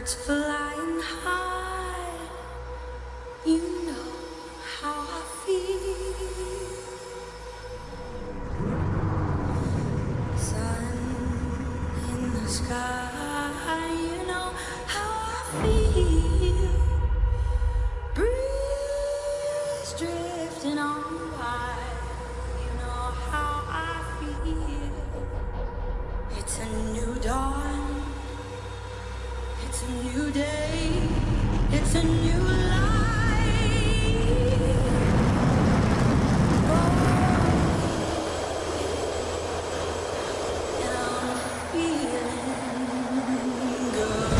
birds flying high. You know how I feel. Sun in the sky, you know how I feel. Breeze drifting on by, you know how I feel. It's a new dawn, it's a new day, it's a new life. And I'm feeling good.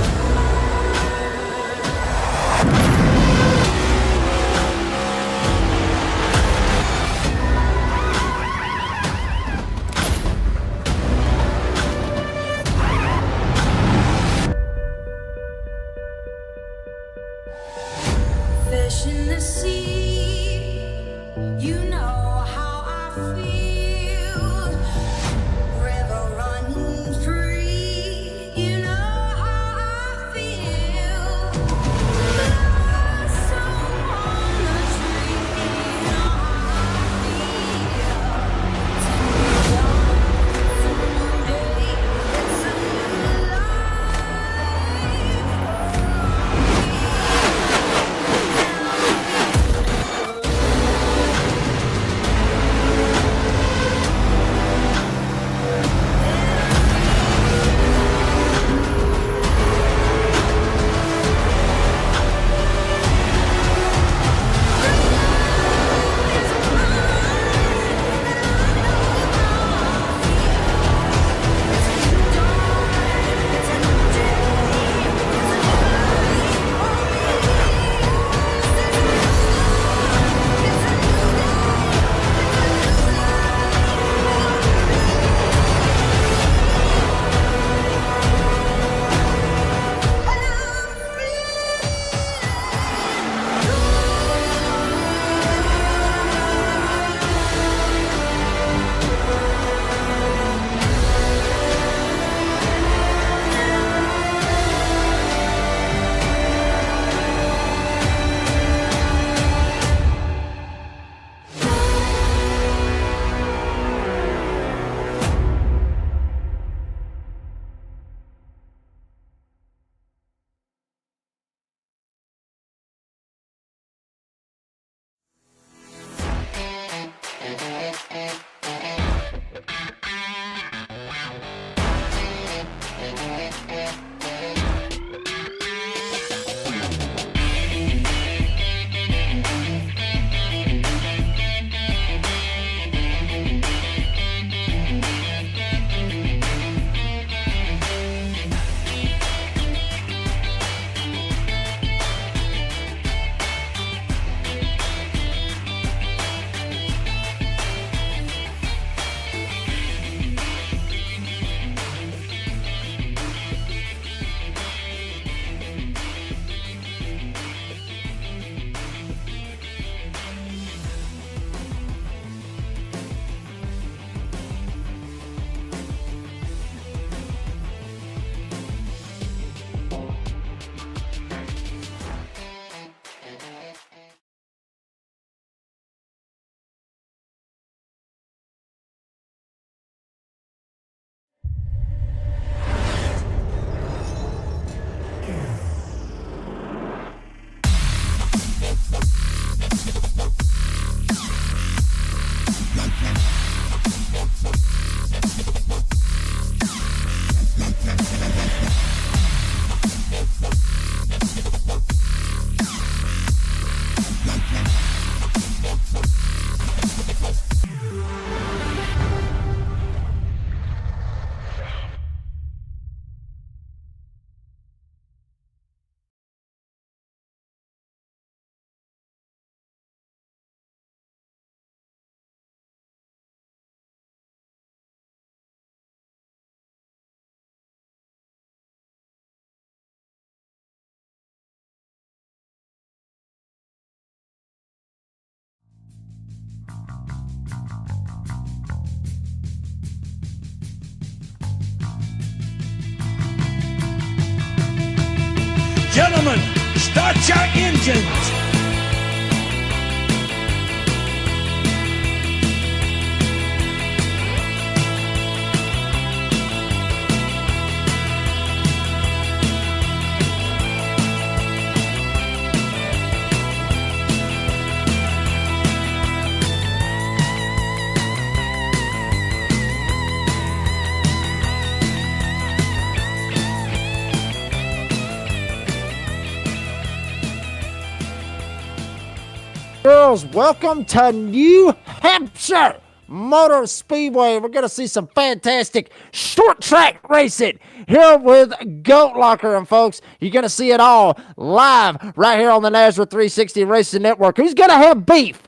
Fish in the sea. gentlemen, start your engines. Girls, welcome to New Hampshire Motor Speedway. We're going to see some fantastic short track racing here with Goat Locker. And folks, you're going to see it all live right here on the Nazareth 360 Racing Network. Who's going to have beef?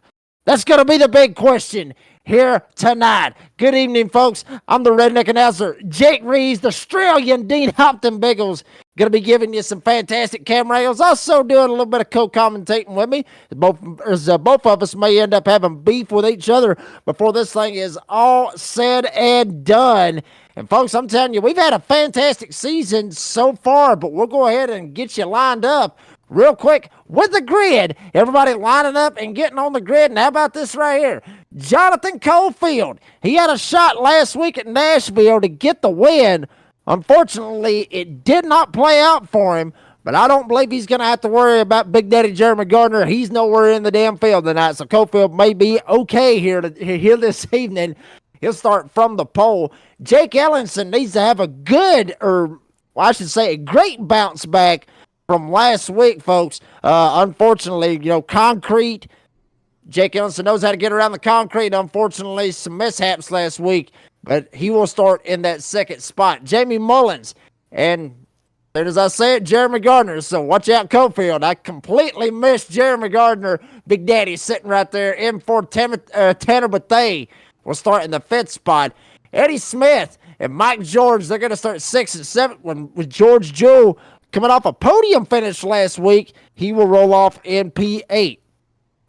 That's going to be the big question here tonight. Good evening, folks. I'm the redneck announcer, Jake Reeves, the Australian Dean Hopton Biggles. Going to be giving you some fantastic camera angles. Also doing a little bit of co-commentating with me. Both of us may end up having beef with each other before this thing is all said and done. And folks, I'm telling you, we've had a fantastic season so far, but we'll go ahead and get you lined up real quick with the grid. Everybody lining up and getting on the grid. And how about this right here? Jonathan Cofield. He had a shot last week at Nashville to get the win. Unfortunately, it did not play out for him, but I don't believe he's going to have to worry about Big Daddy Jeremy Gardner. He's nowhere in the damn field tonight, so Cofield may be okay here this evening. He'll start from the pole. Jake Ellenson needs to have a a great bounce back from last week, folks. Unfortunately, concrete. Jake Ellenson knows how to get around the concrete. Unfortunately, some mishaps last week, but he will start in that second spot. Jamie Mullins, and as I said, Jeremy Gardner. So watch out, Cofield. I completely missed Jeremy Gardner. Big Daddy sitting right there in for Tanner Bethea. Will start in the fifth spot. Eddie Smith and Mike George, they're going to start 6th and 7th with George Jewell coming off a podium finish last week. He will roll off in P8.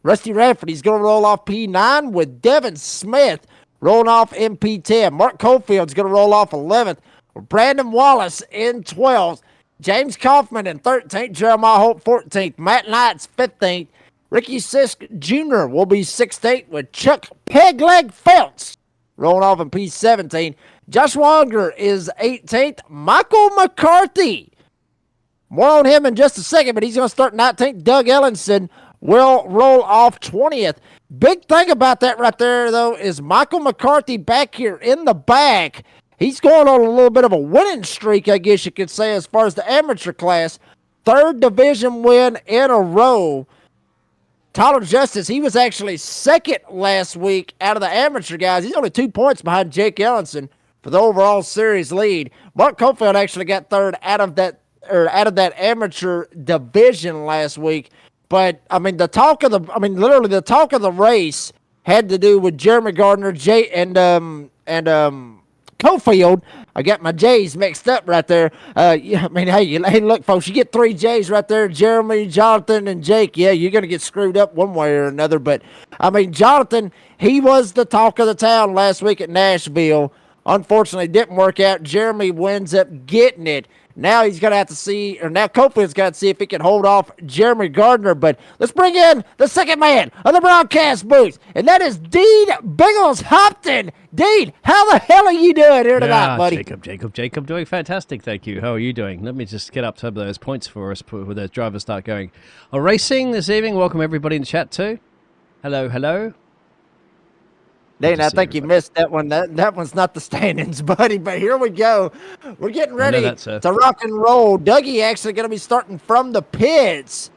Rusty Radford, he's going to roll off P9 with Devin Smith rolling off in P10. Mark Cofield's going to roll off 11th. Brandon Wallace in 12th. James Kaufman in 13th. Jeremiah Holt 14th. Matt Knight's 15th. Ricky Sisk Jr. will be 16th with Chuck Pegleg Feltz rolling off in P17. Joshua Unger is 18th. Michael McCarthy. More on him in just a second, but he's going to start 19th. Doug Ellenson will roll off 20th. Big thing about that right there, though, is Michael McCarthy back here in the back. He's going on a little bit of a winning streak, I guess you could say, as far as the amateur class. 3rd division win in a row. Tyler Justice, he was actually 2nd last week out of the amateur guys. He's only 2 points behind Jake Ellenson for the overall series lead. Mark Cofield actually got 3rd out of that amateur division last week. But literally the talk of the race had to do with Jeremy Gardner, Cofield. I got my J's mixed up right there. Hey, look, folks, you get 3 J's right there: Jeremy, Jonathan, and Jake. Yeah, you're gonna get screwed up one way or another. But Jonathan, he was the talk of the town last week at Nashville. Unfortunately, it didn't work out. Jeremy winds up getting it. Now he's going to have to see, or now Cofield's got to see if he can hold off Jeremy Gardner. But let's bring in the second man of the broadcast booth, and that is Dean Biggles Hopton. Dean, how the hell are you doing here tonight, buddy? Jacob, doing fantastic, thank you. How are you doing? Let me just get up some of those points for us before those drivers start going. Racing this evening. Welcome everybody in the chat too. Hello. Dean, I think you missed that one. That one's not the standings, buddy, but here we go. We're getting ready to rock and roll. Dougie actually going to be starting from the pits.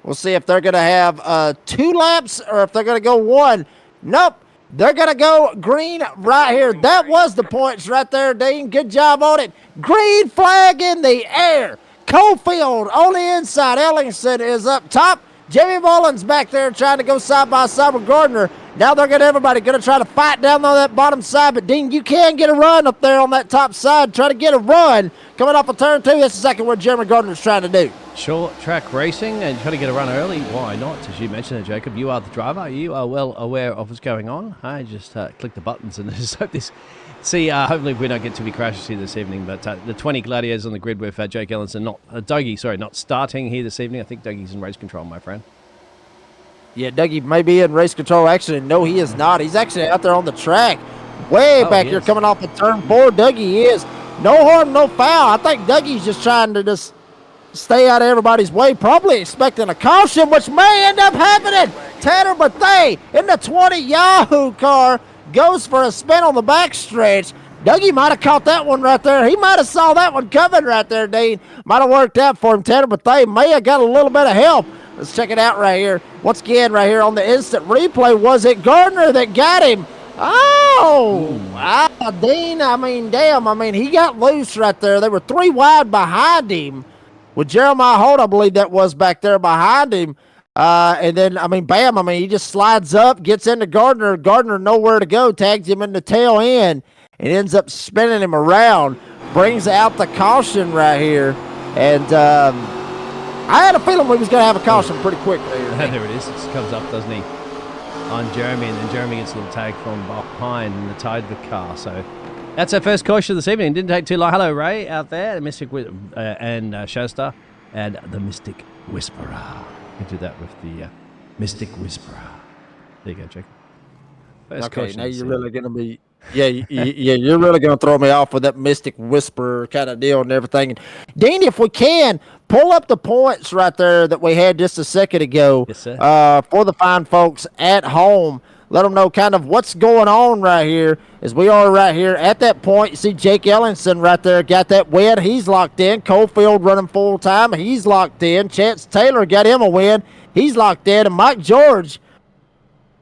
We'll see if they're going to have 2 laps or if they're going to go 1. Nope. They're going to go green right here. That was the points right there, Dean. Good job on it. Green flag in the air. Cofield on the inside. Ellingson is up top. Jamie Mullins back there trying to go side by side with Gardner. Now everybody going to try to fight down on that bottom side. But, Dean, you can get a run up there on that top side. Try to get a run coming off of turn 2. That's exactly what Jeremy Gardner's trying to do. Short track racing, and you got to get a run early. Why not? As you mentioned it, Jacob, you are the driver. You are well aware of what's going on. I just click the buttons and just hope this. See, hopefully we don't get too many crashes here this evening. But the 20 Gladiators on the grid with Jake Ellenson, not starting here this evening. I think Dougie's in race control, my friend. Yeah, Dougie may be in race control. Actually, no, he is not. He's actually out there on the track. Way back here coming off of turn 4. Dougie is. No harm, no foul. I think Dougie's just trying to just stay out of everybody's way, probably expecting a caution, which may end up happening. Tanner Bethea in the 20 Yahoo car goes for a spin on the backstretch. Dougie might have caught that one right there. He might have saw that one coming right there, Dean. Might have worked out for him. Tanner Bethea may have got a little bit of help. Let's check it out right here. Once again, right here on the instant replay, was it Gardner that got him? Dean, I mean, damn. I mean, he got loose right there. They were 3 wide behind him with Jeremiah Holt, I believe that was back there behind him. And then, I mean, bam, I mean, he just slides up, gets into Gardner. Gardner nowhere to go, tags him in the tail end, and ends up spinning him around, brings out the caution right here. And I had a feeling we was going to have a caution pretty quick there. There it is. It just comes up, doesn't he, on Jeremy, and then Jeremy gets a little tag from behind in the tide of the car. So that's our first caution this evening. Didn't take too long. Hello, Ray, out there, the Mystic and Showstar, and the Mystic Whisperer. We do that with the Mystic Whisperer. There you go, Jake. First okay, now you're really going to be... Yeah, you're really going to throw me off with that Mystic Whisperer kind of deal and everything. And Dean, if we can, pull up the points right there that we had just a second ago. Yes, sir. For the fine folks at home. Let them know kind of what's going on right here as we are right here at that point. You see Jake Ellenson right there got that win. He's locked in. Cofield running full time. He's locked in. Chance Taylor got him a win. He's locked in. And Mike George,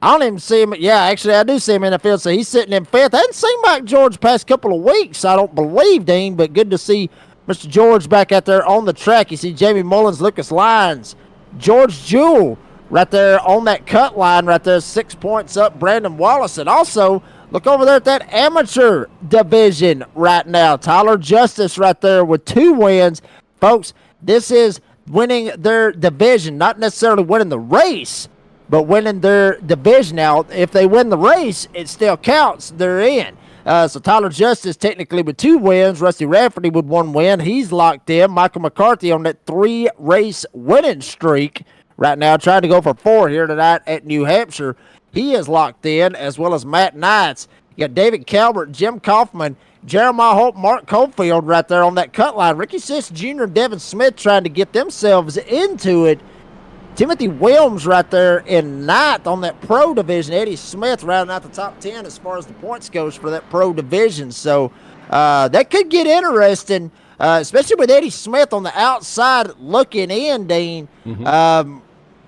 I don't even see him. Yeah, actually, I do see him in the field, so he's sitting in 5th. I hadn't seen Mike George past couple of weeks, I don't believe, Dean, but good to see Mr. George back out there on the track. You see Jamie Mullins, Lucas Lyons, George Jewell right there on that cut line right there, 6 points up, Brandon Wallace. And also, look over there at that amateur division right now. Tyler Justice right there with 2 wins. Folks, this is winning their division, not necessarily winning the race, but winning their division. Now, if they win the race, it still counts. They're in. So Tyler Justice technically with 2 wins. Rusty Rafferty with 1 win. He's locked in. Michael McCarthy on that 3-race winning streak right now, trying to go for 4 here tonight at New Hampshire. He is locked in, as well as Matt Knights. You got David Calvert, Jim Kaufman, Jeremiah Holt, Mark Cofield right there on that cut line. Ricky Sis Jr. and Devin Smith trying to get themselves into it. Timothy Williams right there in 9th on that pro division. Eddie Smith rounding out the top 10 as far as the points goes for that pro division. So that could get interesting, especially with Eddie Smith on the outside looking in, Dean. Mm-hmm.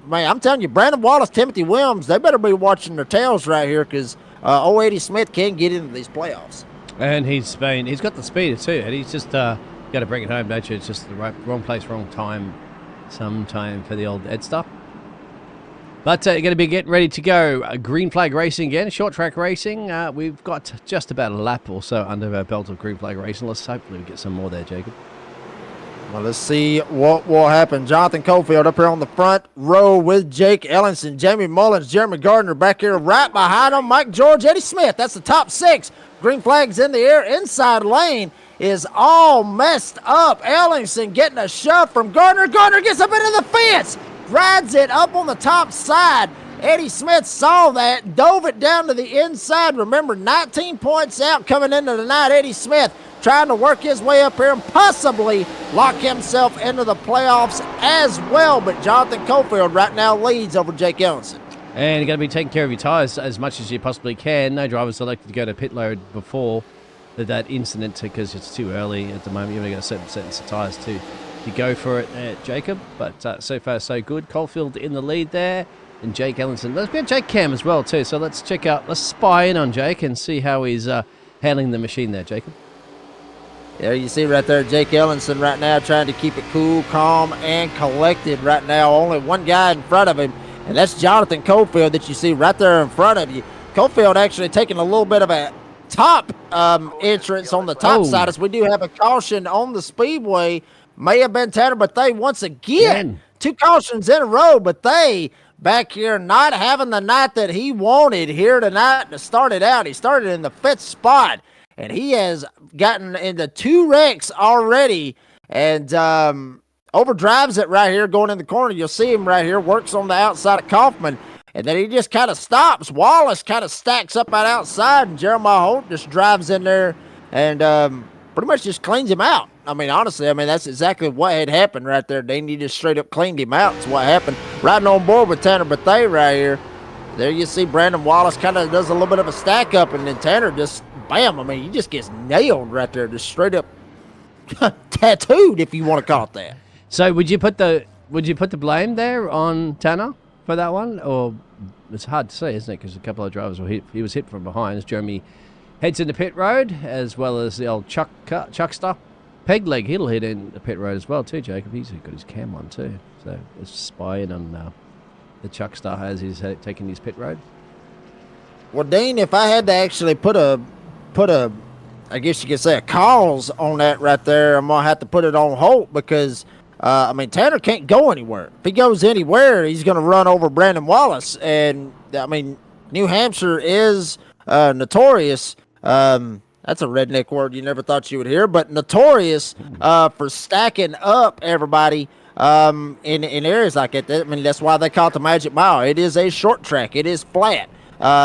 Man, I'm telling you, Brandon Wallace, Timothy Williams, they better be watching their tails right here because old Eddie Smith can get into these playoffs. And he's got the speed too, and he's just got to bring it home, don't you? It's just the wrong place, wrong time. Some time for the old Ed stuff. But going to be getting ready to go. Green flag racing again, short track racing. We've got just about a lap or so under our belt of green flag racing. Let's hopefully get some more there, Jacob. Well, let's see what will happen. Jonathan Cofield up here on the front row with Jake Ellenson, Jamie Mullins, Jeremy Gardner back here right behind him. Mike George, Eddie Smith. That's the top 6. Green flags in the air. Inside lane is all messed up. Ellenson getting a shove from Gardner. Gardner gets up into the fence, rides it up on the top side. Eddie Smith saw that, dove it down to the inside. Remember, 19 points out coming into the night. Eddie Smith trying to work his way up here and possibly lock himself into the playoffs as well. But Jonathan Cofield right now leads over Jake Ellenson. And you're going to be taking care of your tyres as much as you possibly can. No drivers selected to go to pit load before that incident because it's too early at the moment. You've only got a certain set of tyres to go for it, Jacob. But so far, so good. Cofield in the lead there. And Jake Ellenson. Let's get Jake Cam as well, too. So let's spy in on Jake and see how he's handling the machine there, Jacob. There you see right there, Jake Ellenson right now trying to keep it cool, calm, and collected right now. Only one guy in front of him, and that's Jonathan Cofield that you see right there in front of you. Cofield actually taking a little bit of a top entrance on the top side as we do have a caution on the speedway may have been Tanner, but they once again, 2 cautions in a row, but they back here not having the night that he wanted here tonight to start it out. He started in the 5th spot, and he has gotten into 2 wrecks already, and overdrives it right here going in the corner. You'll see him right here, works on the outside of Kaufman, and then he just kind of stops. Wallace kind of stacks up out outside, and Jeremiah Holt just drives in there and pretty much just cleans him out. I mean, honestly, that's exactly what had happened right there, Dean. He just straight up cleaned him out. That's what happened. Riding on board with Tanner Bethea right here. There you see Brandon Wallace kind of does a little bit of a stack up, and then Tanner just, bam, he just gets nailed right there, just straight up tattooed, if you want to call it that. So would you put the blame there on Tanner for that one, or it's hard to say, isn't it? Because a couple of drivers were hit. He was hit from behind as Jeremy heads into pit road, as well as the old Chuckster. Peg leg, he'll hit in the pit road as well too, Jacob. He's got his cam on too, so let's spy in on the Chuckster as he's taking his pit road. Well, Dean, if I had to actually put a, I guess you could say a cause on that right there, I'm gonna have to put it on Holt because. Tanner can't go anywhere. If he goes anywhere, he's going to run over Brandon Wallace. And, New Hampshire is notorious. That's a redneck word you never thought you would hear, but notorious for stacking up everybody in areas like that. That's why they call it the Magic Mile. It is a short track. It is flat.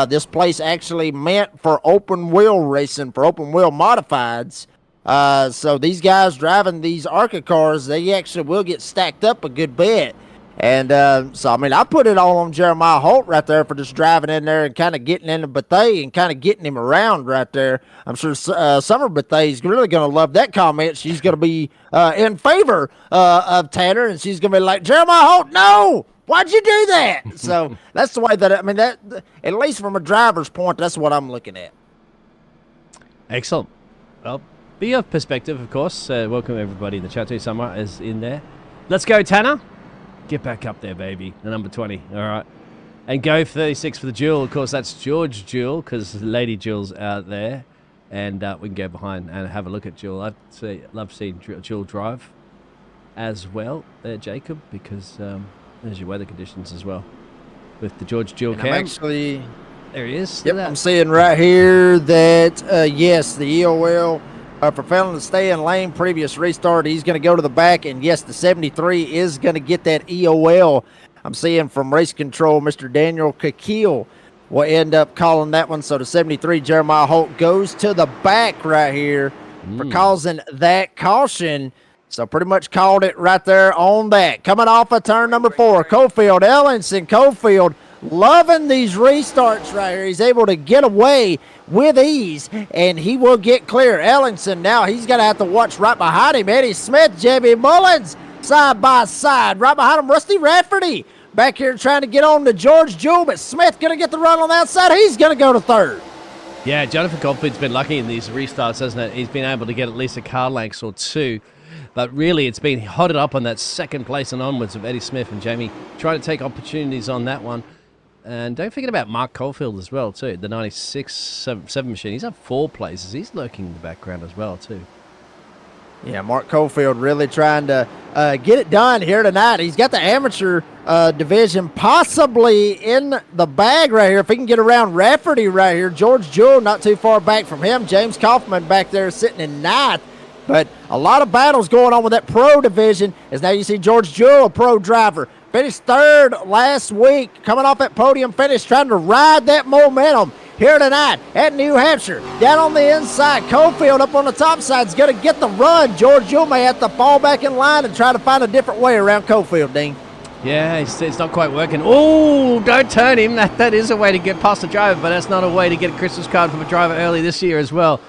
This place actually meant for open wheel racing, for open wheel modifieds. So these guys driving these ARCA cars, they actually will get stacked up a good bit. And I put it all on Jeremiah Holt right there for just driving in there and kind of getting into Bethea and kind of getting him around right there. I'm sure Summer Bethea's really going to love that comment. She's going to be in favor of Tanner, and she's going to be like, Jeremiah Holt, no! Why'd you do that? So that's the way that, that at least from a driver's point, that's what I'm looking at. Excellent. Well, be your perspective, of course. Welcome everybody in the chat too. Summer is in there. Let's go, Tanner. Get back up there, baby. The number 20. All right. And go 36 for the Jewel. Of course, that's George Jewel because Lady Jewel's out there. And we can go behind and have a look at Jewel. I'd love seeing Jewel drive as well, Jacob, because there's your weather conditions as well with the George Jewel cam. There he is. Yep, I'm seeing right here that, yes, the EOL... for failing to stay in lane previous restart, he's going to go to the back, and yes, the 73 is going to get that EOL. I'm seeing from race control, Mr. Daniel Kakil will end up calling that one. So the 73, Jeremiah Holt, goes to the back right here for causing that caution. So pretty much called it right there on that. Coming off of turn number 4, Cofield, Ellenson, Cofield, loving these restarts right here. He's able to get away with ease, and he will get clear. Ellingson now, he's going to have to watch right behind him. Eddie Smith, J.B. Mullins, side by side. Right behind him, Rusty Rafferty. Back here trying to get on to George Jewell, but Smith going to get the run on the outside. He's going to go to third. Yeah, Jonathan Coffman's been lucky in these restarts, hasn't it? He's been able to get at least a car length or two. But really, it's been hotted up on that second place and onwards of Eddie Smith and Jamie trying to take opportunities on that one. And don't forget about Mark Caulfield as well, too. The 96.7 machine. He's up 4 places. He's lurking in the background as well, too. Yeah, Mark Caulfield really trying to get it done here tonight. He's got the amateur division possibly in the bag right here. If he can get around Rafferty right here. George Jewell not too far back from him. James Kaufman back there sitting in 9th. But a lot of battles going on with that pro division as now you see George Jewell, a pro driver. Finished 3rd last week, coming off that podium finish, trying to ride that momentum here tonight at New Hampshire. Down on the inside, Cofield up on the top side is going to get the run. George Jewell may have to fall back in line and try to find a different way around Cofield, Dean. Yeah, it's not quite working. Oh, don't turn him. That is a way to get past the driver, but that's not a way to get a Christmas card from a driver early this year as well.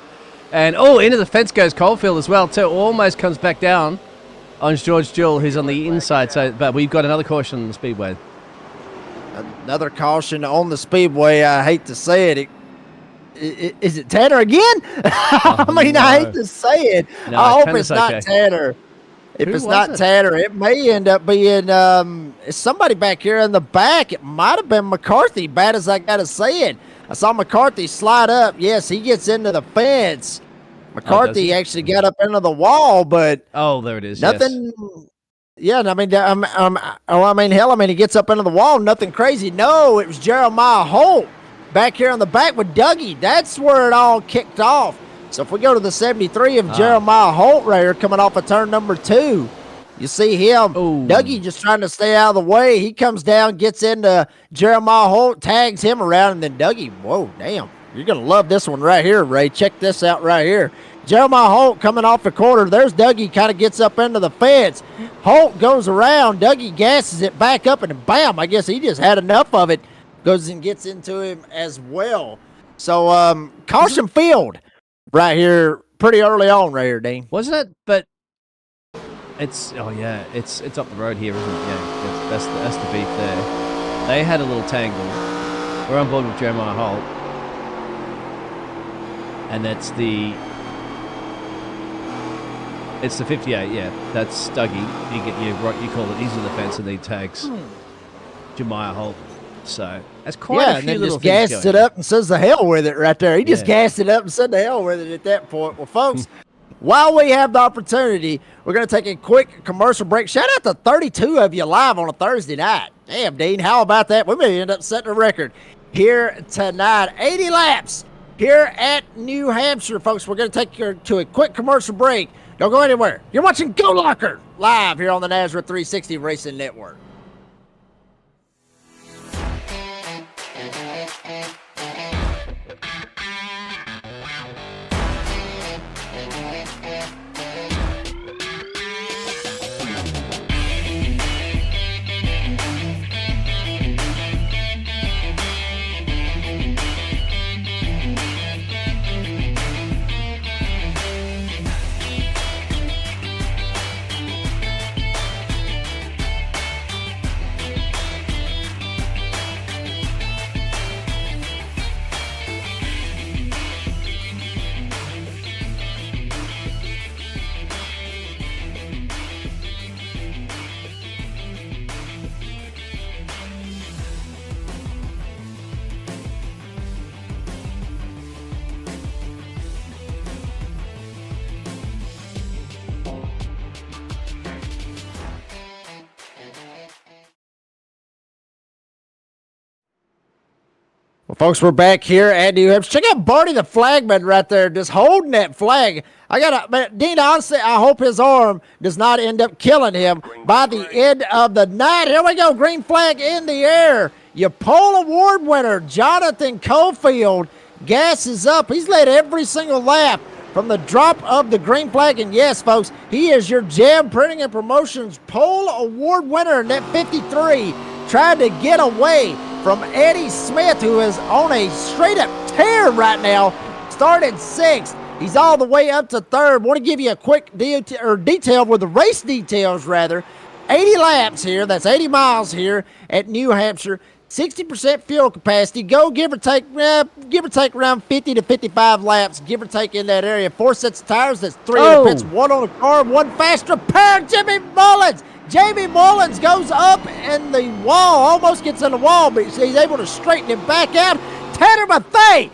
And, into the fence goes Caulfield as well, too. Almost comes back down on George Jewell, who's on the inside. So, but we've got another caution on the speedway. Another caution on the speedway. I hate to say it. Is it Tanner again? I hate to say it. No, I hope Tanner's it's not okay. Tanner. If Who it's was not it? Tanner, it may end up being somebody back here in the back. It might have been McCarthy, bad as I got to say it. I saw McCarthy slide up. Yes, he gets into the fence. McCarthy he? actually got up into the wall, but Oh, there it is. nothing. Yes. Yeah, I mean, hell, he gets up into the wall, nothing crazy. No, it was Jeremiah Holt back here on the back with Dougie. That's where it all kicked off. So if we go to the 73 of Jeremiah Holt right here coming off of turn number 2, you see him. Ooh. Dougie just trying to stay out of the way. He comes down, gets into Jeremiah Holt, tags him around, and then Dougie, whoa, damn. You're going to love this one right here, Ray. Check this out right here. Jeremiah Holt coming off the corner. There's Dougie, kind of gets up into the fence. Holt goes around. Dougie gasses it back up, and bam, I guess he just had enough of it. Goes and gets into him as well. So, caution field right here pretty early on right here, Dean. Wasn't it? But it's it's up the road here, isn't it? Yeah, that's the beef there. They had a little tangle. We're on board with Jeremiah Holt, and it's the 58. Yeah, that's Dougie. You call it. He's in the fence, and he tags Jeremiah Holt. So that's quite a few and then little just things gassed going it on. up and says the hell with it right there. He just gassed it up and said the hell with it at that point. Well, folks, while we have the opportunity, we're going to take a quick commercial break. Shout out to 32 of you live on a Thursday night. Damn, Dean, how about that? We may end up setting a record here tonight. 80 laps here at New Hampshire, folks. We're going to take you to a quick commercial break. Don't go anywhere. You're watching Go Locker live here on the Nazareth 360 Racing Network. Well, folks, we're back here at New Hampshire. Check out Barney the flagman right there, just holding that flag. Dean, honestly, I hope his arm does not end up killing him by the end of the night. Here we go, green flag in the air. Your pole award winner, Jonathan Cofield, gasses up. He's led every single lap from the drop of the green flag. And yes, folks, he is your Jam Printing and Promotions pole award winner in that 53, trying to get away from Eddie Smith, who is on a straight-up tear right now. Started 6th. He's all the way up to 3rd. Want to give you a quick detail with the race details, rather. 80 laps here. That's 80 miles here at New Hampshire. 60% fuel capacity. Go give or take around 50 to 55 laps, give or take in that area. 4 sets of tires. That's 3 in the pits, 1 on the car, 1 faster pair. Jimmy Mullins. Jamie Mullins goes up in the wall, almost gets in the wall, but he's able to straighten it back out. Tanner Mathey,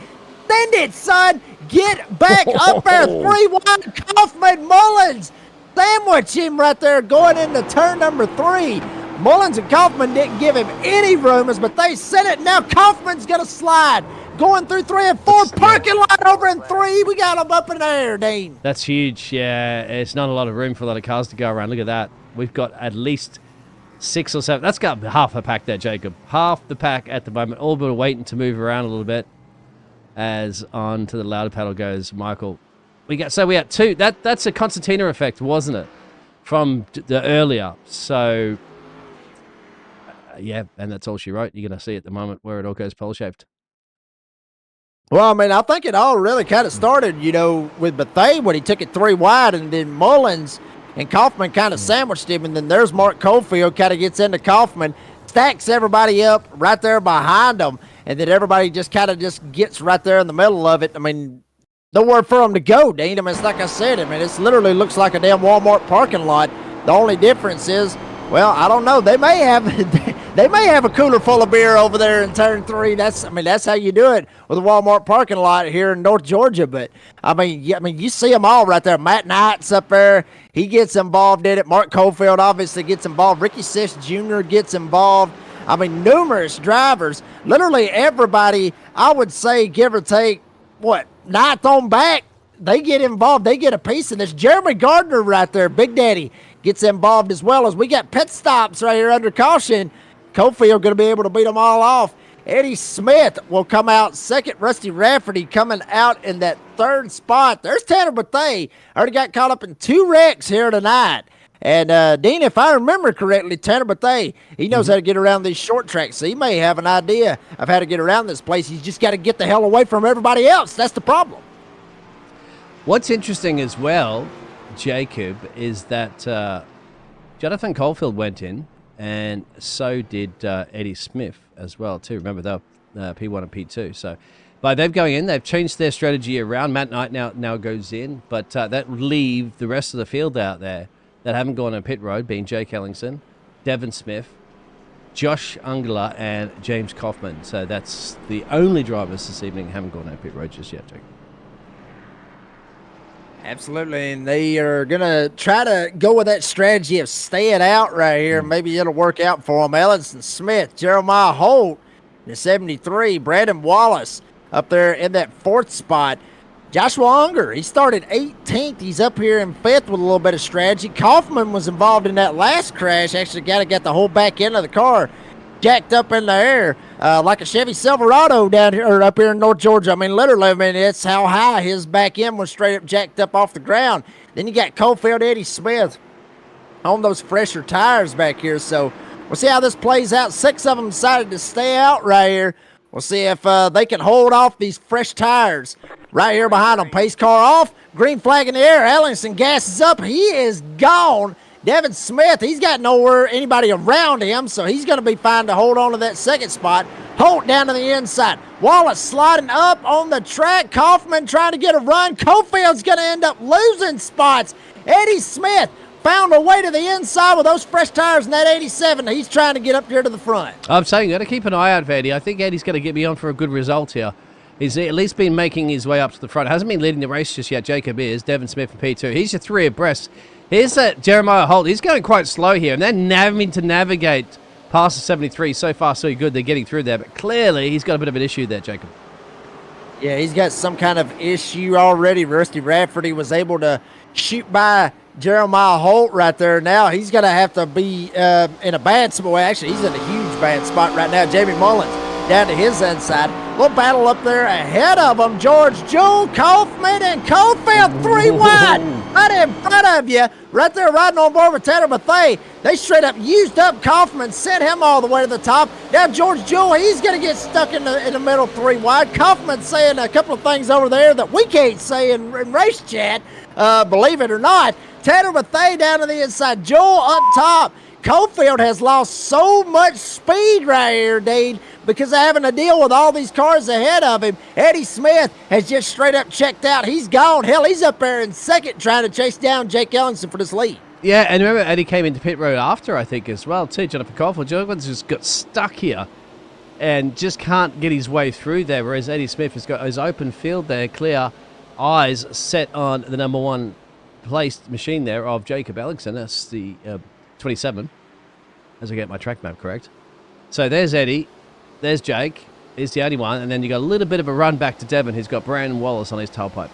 send it, son. Get back up there. 3 wide. Kaufman, Mullins, sandwich him right there going into turn number 3. Mullins and Kaufman didn't give him any room, but they sent it. Now Kaufman's going to slide. Going through 3 and 4. Parking lot over in 3. We got him up in the air, Dean. That's huge. Yeah, it's not a lot of room for a lot of cars to go around. Look at that. We've got at least 6 or 7. That's got half the pack there, Jacob. Half the pack at the moment. All but waiting to move around a little bit. As on to the louder pedal goes Michael. We had 2. That's a concertina effect, wasn't it? From the earlier. So, yeah, and that's all she wrote. You're going to see at the moment where it all goes pole-shaped. Well, I mean, I think it all really kind of started, with Bethea when he took it 3 wide, and then Mullins and Kaufman kind of sandwiched him, and then there's Mark Cofield kind of gets into Kaufman, stacks everybody up right there behind him, and then everybody just kind of just gets right there in the middle of it. I mean, nowhere for them to go, Dean. I mean, it's like I said, it literally looks like a damn Walmart parking lot. The only difference is, well, I don't know. They may have They may have a cooler full of beer over there in turn 3. That's how you do it with a Walmart parking lot here in North Georgia. But you see them all right there. Matt Knight's up there. He gets involved in it. Mark Cofield obviously gets involved. Ricky Sish Jr. gets involved. Numerous drivers. Literally everybody, I would say, give or take, ninth on back, they get involved. They get a piece of this. Jeremy Gardner right there, Big Daddy, gets involved as well. As we got pit stops right here under caution. Cofield going to be able to beat them all off. Eddie Smith will come out second. Rusty Rafferty coming out in that third spot. There's Tanner Bethea. Already got caught up in 2 wrecks here tonight. And, Dean, if I remember correctly, Tanner Bethea, he knows how to get around these short tracks. So he may have an idea of how to get around this place. He's just got to get the hell away from everybody else. That's the problem. What's interesting as well, Jacob, is that Jonathan Caulfield went in, and so did Eddie Smith as well, too. Remember, they're P1 and P2. So by them going in, they've changed their strategy around. Matt Knight now goes in, but that leave the rest of the field out there that haven't gone on pit road, being Jake Ellingson, Devin Smith, Josh Ungler, and James Kaufman. So that's the only drivers this evening who haven't gone on pit road just yet, Jake. Absolutely, and they are going to try to go with that strategy of staying out right here. Maybe it'll work out for them. Ellison Smith, Jeremiah Holt, the 73, Brandon Wallace up there in that 4th spot. Joshua Unger, he started 18th. He's up here in 5th with a little bit of strategy. Kaufman was involved in that last crash. Actually got the whole back end of the car jacked up in the air like a Chevy Silverado down here or up here in North Georgia. Literally, it's how high his back end was straight up jacked up off the ground. Then you got Cofield, Eddie Smith on those fresher tires back here. So we'll see how this plays out. 6 of them decided to stay out right here. We'll see if they can hold off these fresh tires right here behind them. Pace car off. Green flag in the air. Ellingson gasses up. He is gone. Devin Smith, he's got anybody around him, so he's going to be fine to hold on to that 2nd spot. Holt down to the inside. Wallace sliding up on the track. Kaufman trying to get a run. Cofield's going to end up losing spots. Eddie Smith found a way to the inside with those fresh tires in that 87. He's trying to get up here to the front. I'm saying you got to keep an eye out for Eddie. I think Eddie's going to get me on for a good result here. He's at least been making his way up to the front. Hasn't been leading the race just yet. Jacob is. Devin Smith and P2. He's your 3 abreast. Here's Jeremiah Holt. He's going quite slow here, and they're having to navigate past the 73. So far, so good. They're getting through there, but clearly he's got a bit of an issue there, Jacob. Yeah, he's got some kind of issue already. Rusty Rafferty was able to shoot by Jeremiah Holt right there. Now he's going to have to be in a bad spot. Well, actually, he's in a huge bad spot right now. Jamie Mullins down to his inside. Little battle up there ahead of him. George Jewell, Kaufman, and Cofield 3 wide. Right in front of you. Right there riding on board with Tanner Bethea. They straight up used up Kaufman, sent him all the way to the top. Now George Jewell, he's going to get stuck in the middle 3 wide. Kaufman saying a couple of things over there that we can't say in race chat, believe it or not. Tanner Bethea down to the inside. Jewell up top. Cofield has lost so much speed right here, Dean, because of having to deal with all these cars ahead of him. Eddie Smith has just straight up checked out. He's gone. Hell, he's up there in 2nd trying to chase down Jake Ellingson for this lead. Yeah, and remember, Eddie came into pit road after, I think, as well, too. Jonathan Caulfield. Jonathan's just got stuck here and just can't get his way through there, whereas Eddie Smith has got his open field there, clear eyes set on the number 1 placed machine there of Jacob Ellingson. That's the 27, as I get my track map correct. So there's Eddie, there's Jake, he's the only one, and then you got a little bit of a run back to Devin, who's got Brandon Wallace on his tailpipe.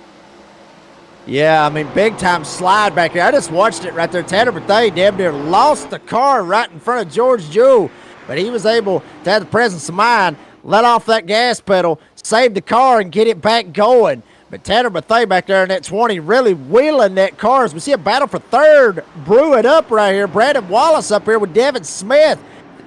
Yeah, big time slide back here. I just watched it right there. Tanner Bethea damn near lost the car right in front of George Jewell, but he was able to have the presence of mind, let off that gas pedal, save the car, and get it back going. But Tanner Bethea back there in that 20 really wheeling that car. As we see a battle for 3rd brew it up right here. Brandon Wallace up here with Devin Smith.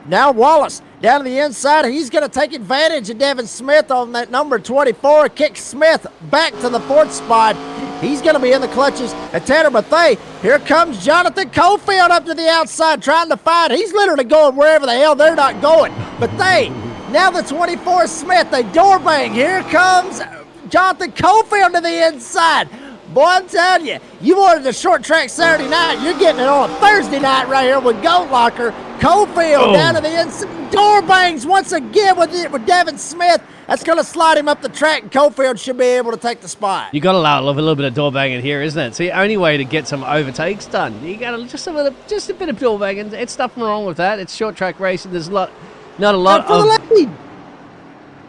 Now Wallace down to the inside. He's going to take advantage of Devin Smith on that number 24. Kick Smith back to the 4th spot. He's going to be in the clutches at Tanner Bethea. Here comes Jonathan Cofield up to the outside trying to fight. He's literally going wherever the hell they're not going. Bethea, now the 24 Smith, they door bang. Here comes Jonathan Cofield to the inside. Boy, I'm telling you, you wanted a short track Saturday night, you're getting it on a Thursday night right here with Goat Locker. Cofield down to the inside. Door bangs once again with Devin Smith. That's going to slide him up the track, and Cofield should be able to take the spot. You got to allow a little bit of door banging here, isn't it? It's the only way to get some overtakes done. You got to just a bit of door banging. It's nothing wrong with that. It's short track racing. There's not a lot for the lead.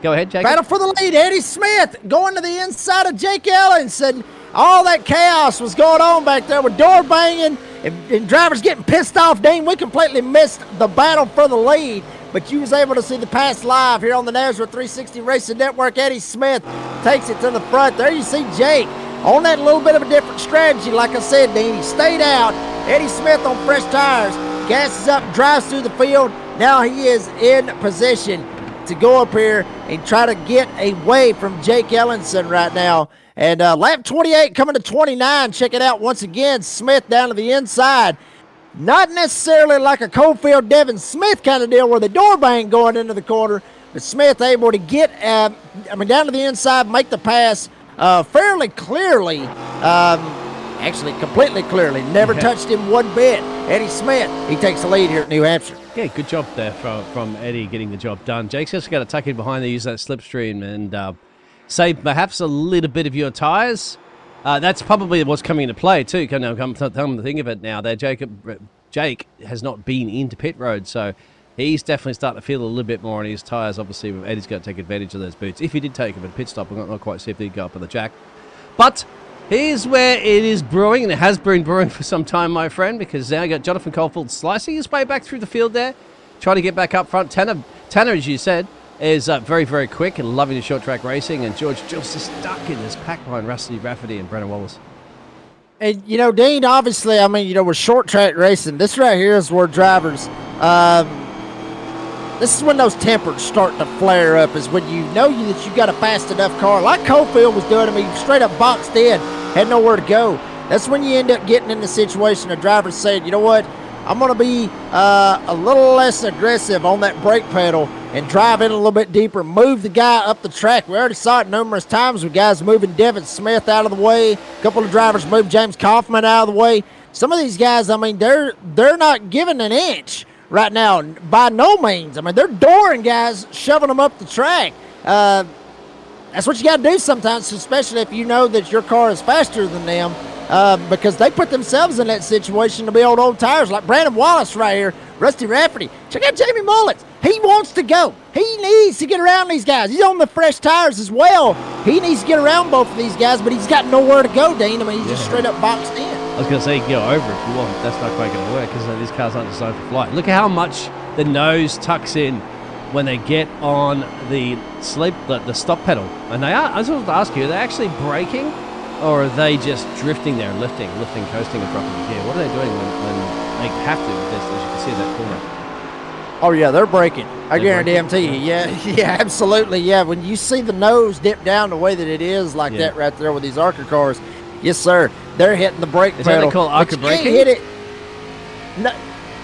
Go ahead, Jake. Battle for the lead. Eddie Smith going to the inside of Jake Ellenson. All that chaos was going on back there with door banging and drivers getting pissed off. Dean, we completely missed the battle for the lead, but you was able to see the pass live here on the Nazareth 360 Racing Network. Eddie Smith takes it to the front. There you see Jake on that little bit of a different strategy. Like I said, Dean, he stayed out. Eddie Smith on fresh tires, gasses up, drives through the field. Now he is in position to go up here and try to get away from Jake Ellenson right now. And lap 28 coming to 29. Check it out once again. Smith down to the inside. Not necessarily like a Cofield Devin Smith kind of deal where the door bang going into the corner, but Smith able to get down to the inside, make the pass fairly clearly. Actually, completely clearly. Never touched him one bit. Eddie Smith, he takes the lead here at New Hampshire. Yeah, good job there from Eddie getting the job done. Jake's just got to tuck in behind there, use that slipstream, and save perhaps a little bit of your tyres. That's probably what's coming into play too. Come to think of it now, there Jake has not been into pit road, so he's definitely starting to feel a little bit more on his tyres. Obviously, Eddie's got to take advantage of those boots. If he did take him at pit stop, I'm not quite sure if he'd go up on the jack. But here's where it is brewing, and it has been brewing for some time, my friend, because now you got Jonathan Caulfield slicing his way back through the field there, trying to get back up front. Tanner, as you said, is very, very quick and loving the short track racing, and George just stuck in this pack behind Rusty Rafferty and Brennan Wallace. And, Dean, obviously, with short track racing, this right here is where drivers, this is when those tempers start to flare up, is when you know that you got a fast enough car, like Cofield was doing. Straight up boxed in, had nowhere to go. That's when you end up getting in the situation of drivers saying, you know what, I'm going to be a little less aggressive on that brake pedal and drive in a little bit deeper, move the guy up the track. We already saw it numerous times with guys moving Devin Smith out of the way. A couple of drivers moved James Kaufman out of the way. Some of these guys, they're not giving an inch right now, by no means. They're dooring guys, shoving them up the track. That's what you got to do sometimes, especially if you know that your car is faster than them, because they put themselves in that situation to be on old tires, like Brandon Wallace right here, Rusty Rafferty. Check out Jamie Mullins. He wants to go. He needs to get around these guys. He's on the fresh tires as well. He needs to get around both of these guys, but he's got nowhere to go, Dean. He's just straight up boxed in. I was going to say you can go over if you want. That's not quite going to work because these cars aren't designed for flight. Look at how much the nose tucks in when they get on the stop pedal. And they are, I was going to ask you, are they actually braking or are they just drifting there, lifting, coasting and dropping the gear? What are they doing when they have to with this, as you can see in that corner? Oh, yeah, they're braking. I guarantee you. Yeah, absolutely. Yeah, when you see the nose dip down the way that it is like that right there with these ARCA cars, yes, sir, they're hitting the brake pedal. Is that what they call ARCA braking? Hit it. No.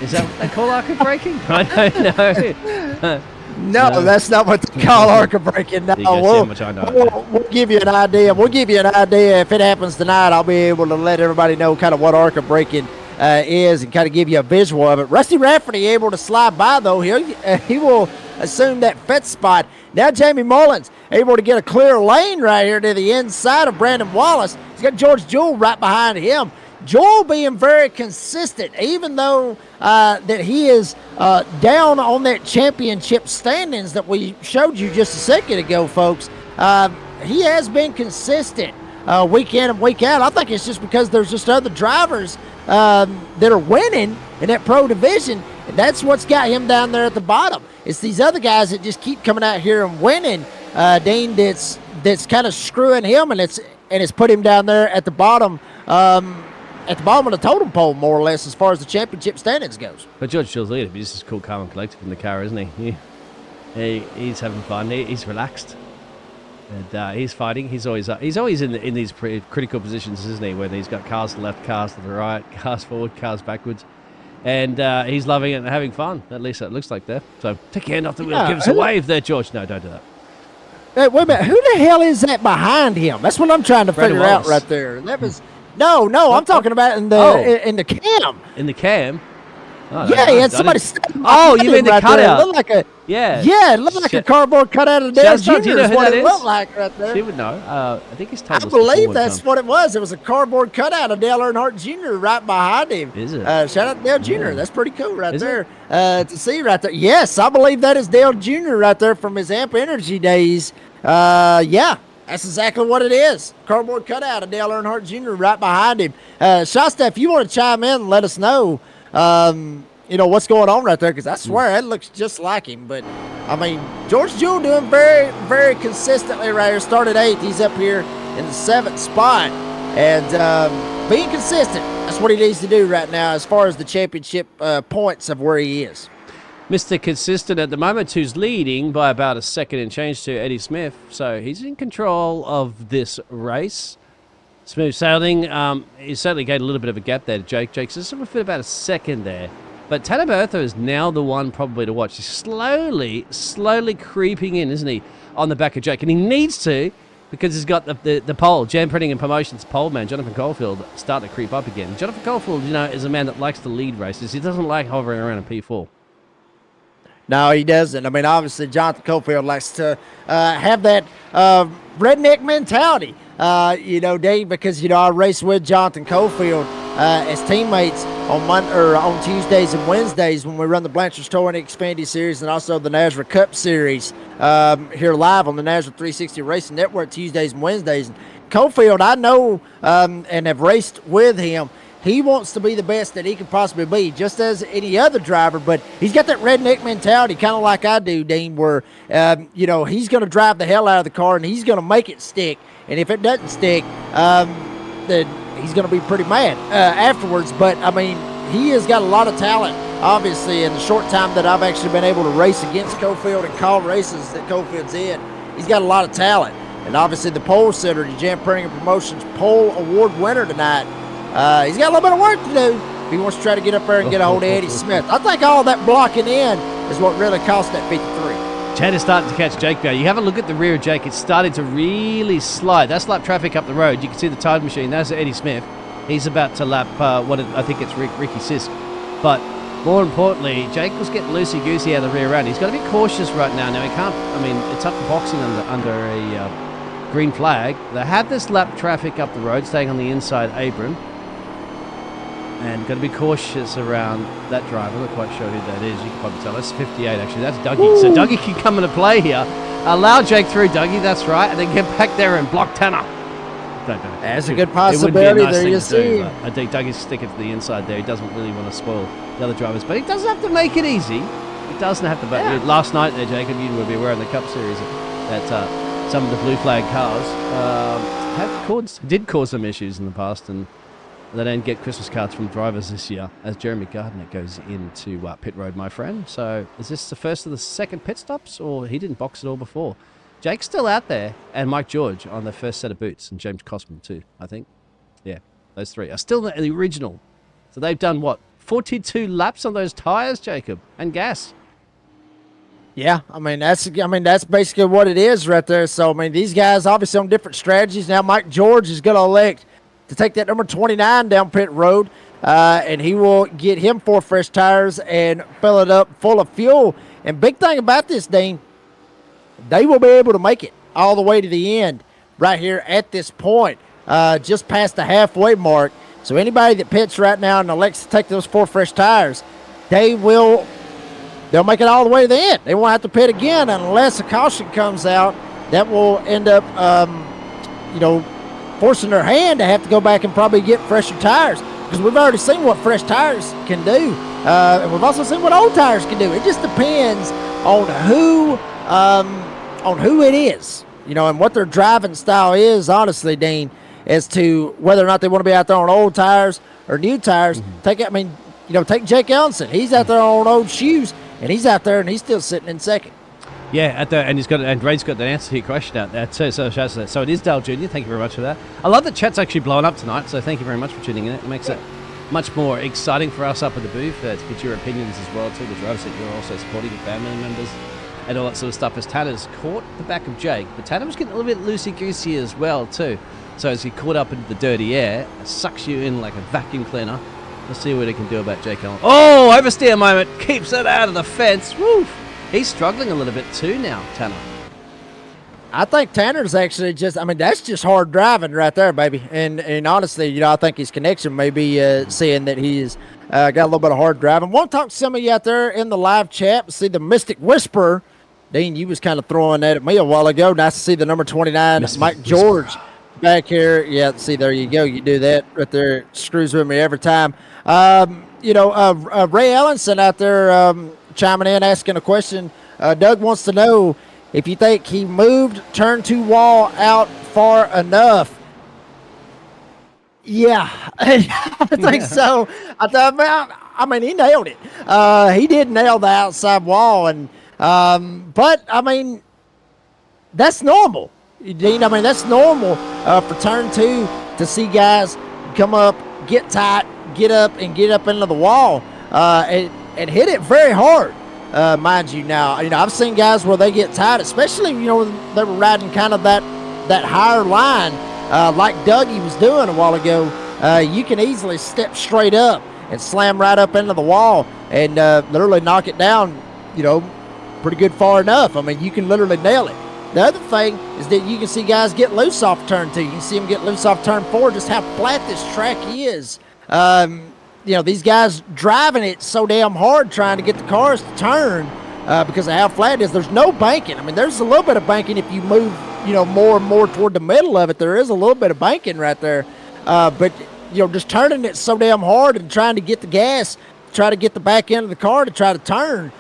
Is that what they call ARCA braking? I don't know. No, that's not what they call ARCA braking. No, we'll give you an idea. We'll give you an idea. If it happens tonight, I'll be able to let everybody know kind of what ARCA braking is and kind of give you a visual of it. Rusty Rafferty able to slide by, though. He will assume that fifth spot. Now Jamie Mullins able to get a clear lane right here to the inside of Brandon Wallace. He's got George Jewell right behind him. Jewell being very consistent, even though that he is down on that championship standings that we showed you just a second ago, folks. He has been consistent week in and week out. I think it's just because there's just other drivers that are winning in that pro division, and that's what's got him down there at the bottom. It's these other guys that just keep coming out here and winning, Dean, that's kind of screwing him, and it's put him down there at the bottom. At the bottom of the totem pole, more or less, as far as the championship standings goes. But George Jewell's leader, he's just cool, calm and collected in the car, isn't he? He's having fun. He's relaxed. And he's fighting. He's always in these critical positions, isn't he? When he's got cars to the left, cars to the right, cars forward, cars backwards. And he's loving it and having fun. At least it looks like that. So take your hand off the wheel. Give us a wave there, George. No, don't do that. Hey, wait a minute. Who the hell is that behind him? That's what I'm trying to figure out right there. That was... No, I'm talking about in the cam. In the cam? Oh, Yeah, no, he I had somebody. didn't- Oh, you mean the right there. It cutout? looked like a Yeah. it looked like a cardboard cutout of Dale Shasta, do you Jr. know is who what that it is? looked like right there. She would know. I think he's I told us believe before, that's John. what it was. It was a cardboard cutout of Dale Earnhardt Jr. right behind him. Is it? Shout out to Dale Jr. Yeah. That's pretty cool right Is there to see right there. Yes, I believe that is Dale Jr. right there from his Amp Energy days. Yeah, that's exactly what it is. Cardboard cutout of Dale Earnhardt Jr. right behind him. Shasta, if you want to chime in and let us know, what's going on right there, because I swear that looks just like him. But, I mean, George Jewell doing very, very consistently right here. Started 8th. He's up here in the 7th spot. And being consistent, that's what he needs to do right now as far as the championship points of where he is. Mr. Consistent at the moment, who's leading by about a second and change to Eddie Smith. So he's in control of this race. Smooth sailing. He certainly gained a little bit of a gap there to Jake. Jake's just about a second there. But Tanabertha is now the one probably to watch. He's slowly creeping in, isn't he, on the back of Jake? And he needs to, because he's got the pole, Jam Printing and Promotions pole man, Jonathan Caulfield, starting to creep up again. Jonathan Caulfield, is a man that likes to lead races. He doesn't like hovering around in P4. No, he doesn't. I mean, obviously, Jonathan Caulfield likes to have that redneck mentality, Dave, because, I race with Jonathan Caulfield as teammates on Tuesdays and Wednesdays when we run the Blanchard's Tour and Xfinity Series and also the NASRA Cup Series here live on the NASRA 360 Racing Network Tuesdays and Wednesdays. And Caulfield, I know and have raced with him. He wants to be the best that he can possibly be, just as any other driver, but he's got that redneck mentality, kind of like I do, Dean, where, he's going to drive the hell out of the car and he's going to make it stick. And if it doesn't stick, then he's going to be pretty mad afterwards. But, I mean, he has got a lot of talent, obviously, in the short time that I've actually been able to race against Caulfield and call races that Caulfield's in. He's got a lot of talent. And, obviously, the pole sitter, the Jam Printing and Promotions pole award winner tonight, he's got a little bit of work to do if he wants to try to get up there and get a hold of Eddie Smith. I think all that blocking in is what really cost that 53. Chad is starting to catch Jake now. You have a look at the rear of Jake. It's starting to really slide. That's lap traffic up the road. You can see the tide machine. That's Eddie Smith. He's about to lap, I think it's Ricky Sisk. But more importantly, Jake was getting loosey-goosey out of the rear end. He's got to be cautious right now. Now, he can't, it's up to boxing under a green flag. They have this lap traffic up the road, staying on the inside apron. And got to be cautious around that driver. I'm not quite sure who that is. You can probably tell. That's 58, actually. That's Dougie. Ooh. So Dougie can come into play here. Allow Jake through, Dougie. That's right. And then get back there and block Tanner. That's a good possibility. Nice there you see. I think Dougie's sticking to the inside there. He doesn't really want to spoil the other drivers. But he doesn't have to make it easy. He doesn't have to. But yeah. Last night there, Jacob, you will be aware in the Cup Series that some of the blue flag cars did cause some issues in the past. And they don't get Christmas cards from drivers this year as Jeremy Gardner goes into pit road, my friend. So is this the first of the second pit stops, or he didn't box it all before? Jake's still out there, and Mike George on the first set of boots, and James Cosman too, I think. Yeah, those three are still the original. So they've done, 42 laps on those tyres, Jacob, and gas. Yeah, that's basically what it is right there. So, these guys obviously on different strategies. Now Mike George is going to elect to take that number 29 down pit road, and he will get him 4 fresh tires and fill it up full of fuel. And big thing about this, Dean, they will be able to make it all the way to the end right here at this point, just past the halfway mark. So anybody that pits right now and elects to take those 4 fresh tires, they'll make it all the way to the end. They won't have to pit again unless a caution comes out. That will end up, forcing their hand to have to go back and probably get fresher tires, because we've already seen what fresh tires can do, and we've also seen what old tires can do. It just depends on who it is, and what their driving style is, honestly, Dean, as to whether or not they want to be out there on old tires or new tires. Mm-hmm. Take Jake Ellenson. He's out there on old shoes, and he's out there and he's still sitting in second. Yeah, and Ray's got the answer to your question out there too. So it is Dale Jr. Thank you very much for that. I love that chat's actually blowing up tonight. So thank you very much for tuning in. It makes it much more exciting for us up at the booth to get your opinions as well too. The drivers that you're also supporting, your family members, and all that sort of stuff. As Tanner's caught the back of Jake, but Tanner was getting a little bit loosey-goosey as well too. So as he caught up into the dirty air, it sucks you in like a vacuum cleaner, Let's see what he can do about Jake Allen. Oh, oversteer moment. Keeps it out of the fence. Woo! He's struggling a little bit too now, Tanner. I think Tanner's actually that's just hard driving right there, baby. And honestly, I think his connection may be seeing that he's got a little bit of hard driving. Want to talk to some of you out there in the live chat. See the Mystic Whisperer. Dean, you was kind of throwing that at me a while ago. Nice to see the number 29, Mystic Mike Whisperer. George, back here. Yeah, see, there you go. You do that right there. It screws with me every time. Ray Ellenson out there chiming in, asking a question. Doug wants to know if you think he moved turn 2 wall out far enough. Yeah, I think so. I mean, he nailed it. He did nail the outside wall, and but I mean, that's normal, Dean. I mean, that's normal for turn 2 to see guys come up, get tight, get up into the wall, and hit it very hard. Mind you, now I've seen guys where they get tight, especially when they were riding kind of that higher line, like Dougie was doing a while ago. You can easily step straight up and slam right up into the wall and literally knock it down, pretty good far enough. I mean, you can literally nail it. The other thing is that you can see guys get loose off turn 2. You can see them get loose off turn 4, just how flat this track is. These guys driving it so damn hard trying to get the cars to turn because of how flat it is. There's no banking. I mean, there's a little bit of banking if you move, more and more toward the middle of it. There is a little bit of banking right there. But just turning it so damn hard and trying to get the gas, try to get the back end of the car to try to turn,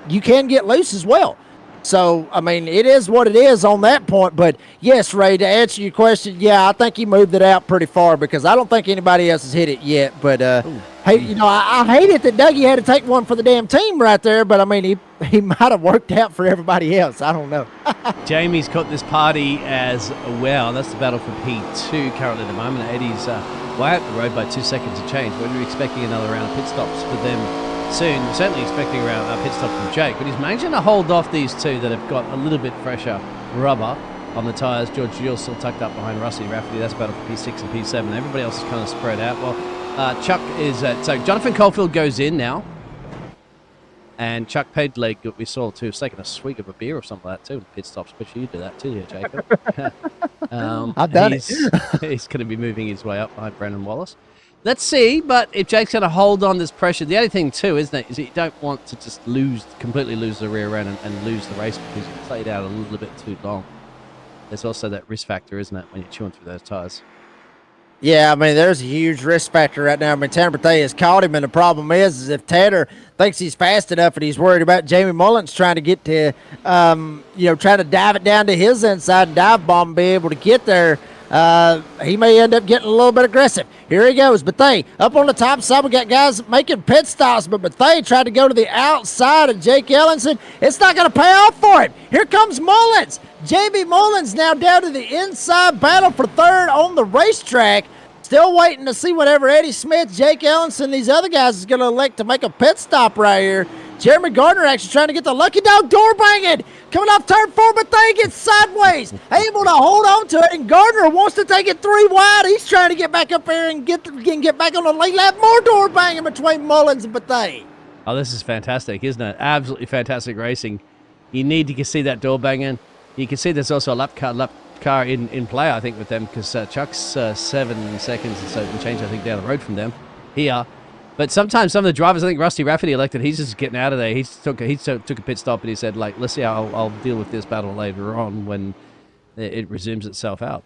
you can get loose as well. So, I mean, it is what it is on that point. But, yes, Ray, to answer your question, yeah, I think he moved it out pretty far because I don't think anybody else has hit it yet. But, hey, I hate it that Dougie had to take one for the damn team right there. But, I mean, he might have worked out for everybody else. I don't know. Jamie's caught this party as well. That's the battle for P2 currently at the moment. Eddie's way out the road by 2 seconds of change. We're expecting another round of pit stops for them soon. We're certainly expecting a pit stop from Jake, but he's managing to hold off these two that have got a little bit fresher rubber on the tyres. George Jules still tucked up behind Rusty Rafferty. That's battle for P6 and P7. Everybody else is kind of spread out. Well, Chuck is so Jonathan Caulfield goes in now, and Chuck Pedleg, we saw too, is taking a swig of a beer or something like that too. Pit stops, but you do that too, yeah, Jacob. I've done it. He's going to be moving his way up behind Brandon Wallace. Let's see, but if Jake's going to hold on this pressure, the other thing too, isn't it, is that you don't want to just completely lose the rear end and lose the race because you played out a little bit too long. There's also that risk factor, isn't it, when you're chewing through those tyres? Yeah, I mean, there's a huge risk factor right now. I mean, Tanner Bethea has caught him, and the problem is if Tanner thinks he's fast enough and he's worried about Jamie Mullins trying to get to, trying to dive it down to his inside and dive bomb and be able to get there, he may end up getting a little bit aggressive. Here he goes, Bethea up on the top side. We got guys making pit stops, but Bethea tried to go to the outside of Jake Ellenson. It's not going to pay off for him. Here comes Mullins. Jamie Mullins now down to the inside, battle for third on the racetrack. Still waiting to see whatever Eddie Smith, Jake Ellenson, these other guys is going to elect to make a pit stop right here. Jeremy Gardner actually trying to get the lucky dog door banging. Coming off turn 4, but they get sideways. Able to hold on to it, and Gardner wants to take it 3 wide. He's trying to get back up there and get back on the late lap. More door banging between Mullins and Bethea. Oh, this is fantastic, isn't it? Absolutely fantastic racing. You need to see that door banging. You can see there's also a lap car in play, I think, with them because Chuck's 7 seconds and so and change, I think, down the road from them here. But sometimes some of the drivers, I think Rusty Rafferty elected, he's just getting out of there. He took a pit stop and he said, like, let's see how I'll deal with this battle later on when it resumes itself out.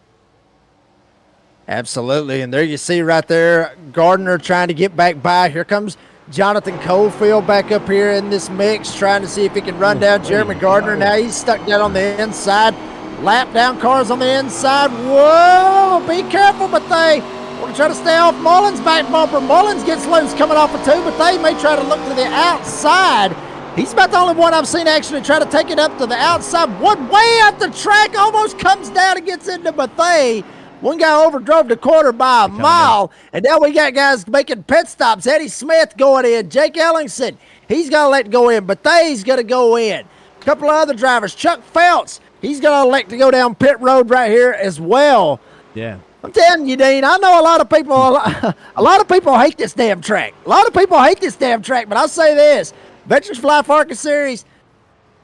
Absolutely. And there you see right there, Gardner trying to get back by. Here comes Jonathan Cofield back up here in this mix, trying to see if he can run down Jeremy Gardner. Now he's stuck down on the inside. Lap down cars on the inside. Whoa, be careful, but they want to try to stay off Mullins' back bumper. Mullins gets loose coming off of 2, but they may try to look to the outside. He's about the only one I've seen actually try to take it up to the outside. One way up the track, almost comes down and gets into Bethea. One guy overdrove the quarter by a mile, and now we got guys making pit stops. Eddie Smith going in. Jake Ellingson, he's going to let go in. Bethea's going to go in. A couple of other drivers. Chuck Feltz, he's going to elect to go down pit road right here as well. Yeah. I'm telling you, Dean. I know a lot of people. A lot of people hate this damn track. A lot of people hate this damn track. But I'll say this: Veterans Fly ARCA Series,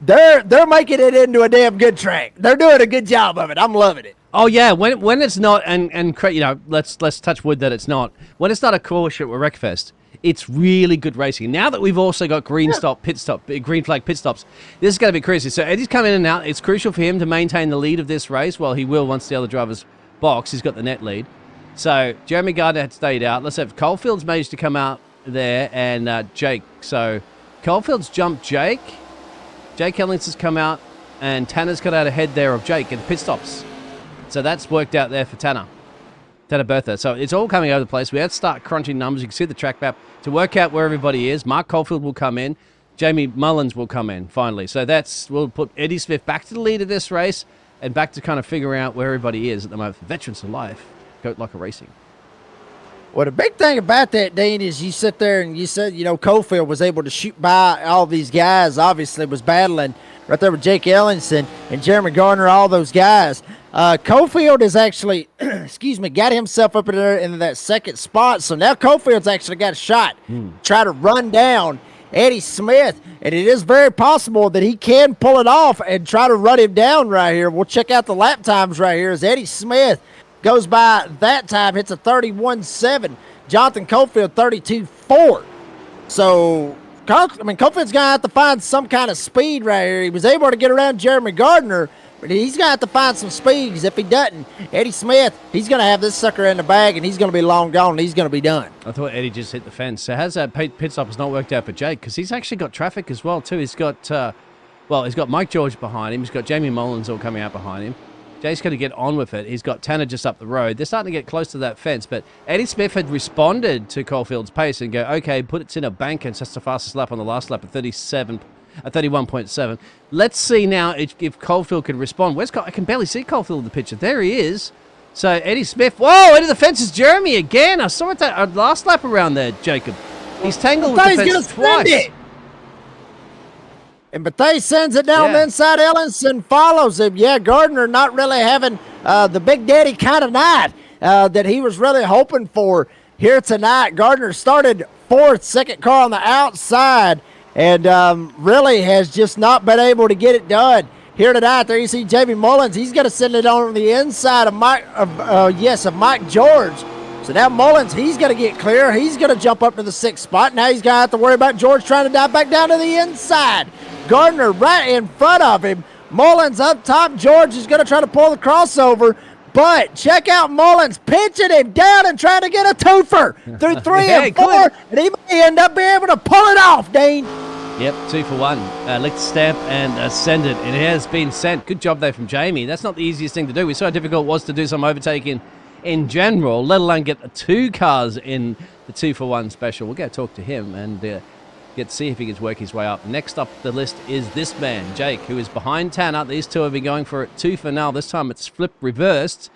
they're making it into a damn good track. They're doing a good job of it. I'm loving it. Oh yeah, when it's not, and you know, let's touch wood that it's not. When it's not a caution or wreckfest, it's really good racing. Now that we've also got green flag pit stops, this is going to be crazy. So Eddie's coming in and out. It's crucial for him to maintain the lead of this race. Well, he will once the other drivers box. He's got the net lead. So Jeremy Gardner had stayed out. Let's have Coalfield's managed to come out there, and Jake. So Coalfield's jumped Jake. Jake Ellingson's come out, and Tanner's got out ahead there of Jake in pit stops. So that's worked out there for Tanner Bertha. So it's all coming over the place. We had to start crunching numbers. You can see the track map to work out where everybody is. Mark Caulfield will come in. Jamie Mullins will come in finally. So we'll put Eddie Smith back to the lead of this race and back to kind of figuring out where everybody is at the moment. Veterans for life, Goat Locker Racing. Well, the big thing about that, Dean, is you sit there and you said, you know, Caulfield was able to shoot by all these guys, obviously was battling right there with Jake Ellingson and Jeremy Gardner, all those guys. Caulfield has actually, got himself up in there into that second spot. So now Caulfield's actually got a shot. Try to run down Eddie Smith, and it is very possible that he can pull it off and try to run him down right here. We'll check out the lap times right here as Eddie Smith goes by that time, hits a 31.7. Jonathan Caulfield, 32.4. So, Caulfield's going to have to find some kind of speed right here. He was able to get around Jeremy Gardner, but he's going to have to find some speed, because if he doesn't, Eddie Smith, he's going to have this sucker in the bag, and he's going to be long gone, and he's going to be done. I thought Eddie just hit the fence. So how's that pit stop has not worked out for Jake, because he's actually got traffic as well, too. He's got, he's got Mike George behind him. He's got Jamie Mullins all coming out behind him. Jay's going to get on with it. He's got Tanner just up the road. They're starting to get close to that fence, but Eddie Smith had responded to Caulfield's pace and go, okay, put it in a bank, and that's the fastest lap on the last lap at 31.7. Let's see now if Caulfield can respond. I can barely see Caulfield in the picture. There he is. So Eddie Smith, whoa, into the fence is Jeremy again. I saw it that last lap around there, Jacob. He's tangled with the fence twice. And Bethea sends it down the inside. Ellingson follows him. Yeah, Gardner not really having the Big Daddy kind of night that he was really hoping for here tonight. Gardner started fourth, second car on the outside, and really has just not been able to get it done here tonight. There you see Jamie Mullins. He's going to send it on the inside of Mike George. So now Mullins, he's going to get clear. He's going to jump up to the sixth spot. Now he's going to have to worry about George trying to dive back down to the inside. Gardner right in front of him. Mullins up top. George is going to try to pull the crossover. But check out Mullins pinching him down and trying to get a twofer through 3 and 4. And he may end up being able to pull it off, Dean. Yep, 2 for 1. Lick the stamp and send it. And it has been sent. Good job there from Jamie. That's not the easiest thing to do. We saw how difficult it was to do some overtaking in general, let alone get the 2 cars in the 2 for 1 special. We'll go talk to him and get to see if he can work his way up. Next up the list is this man, Jake, who is behind Tanner. These two have been going for it 2 for now. This time it's flipped reversed.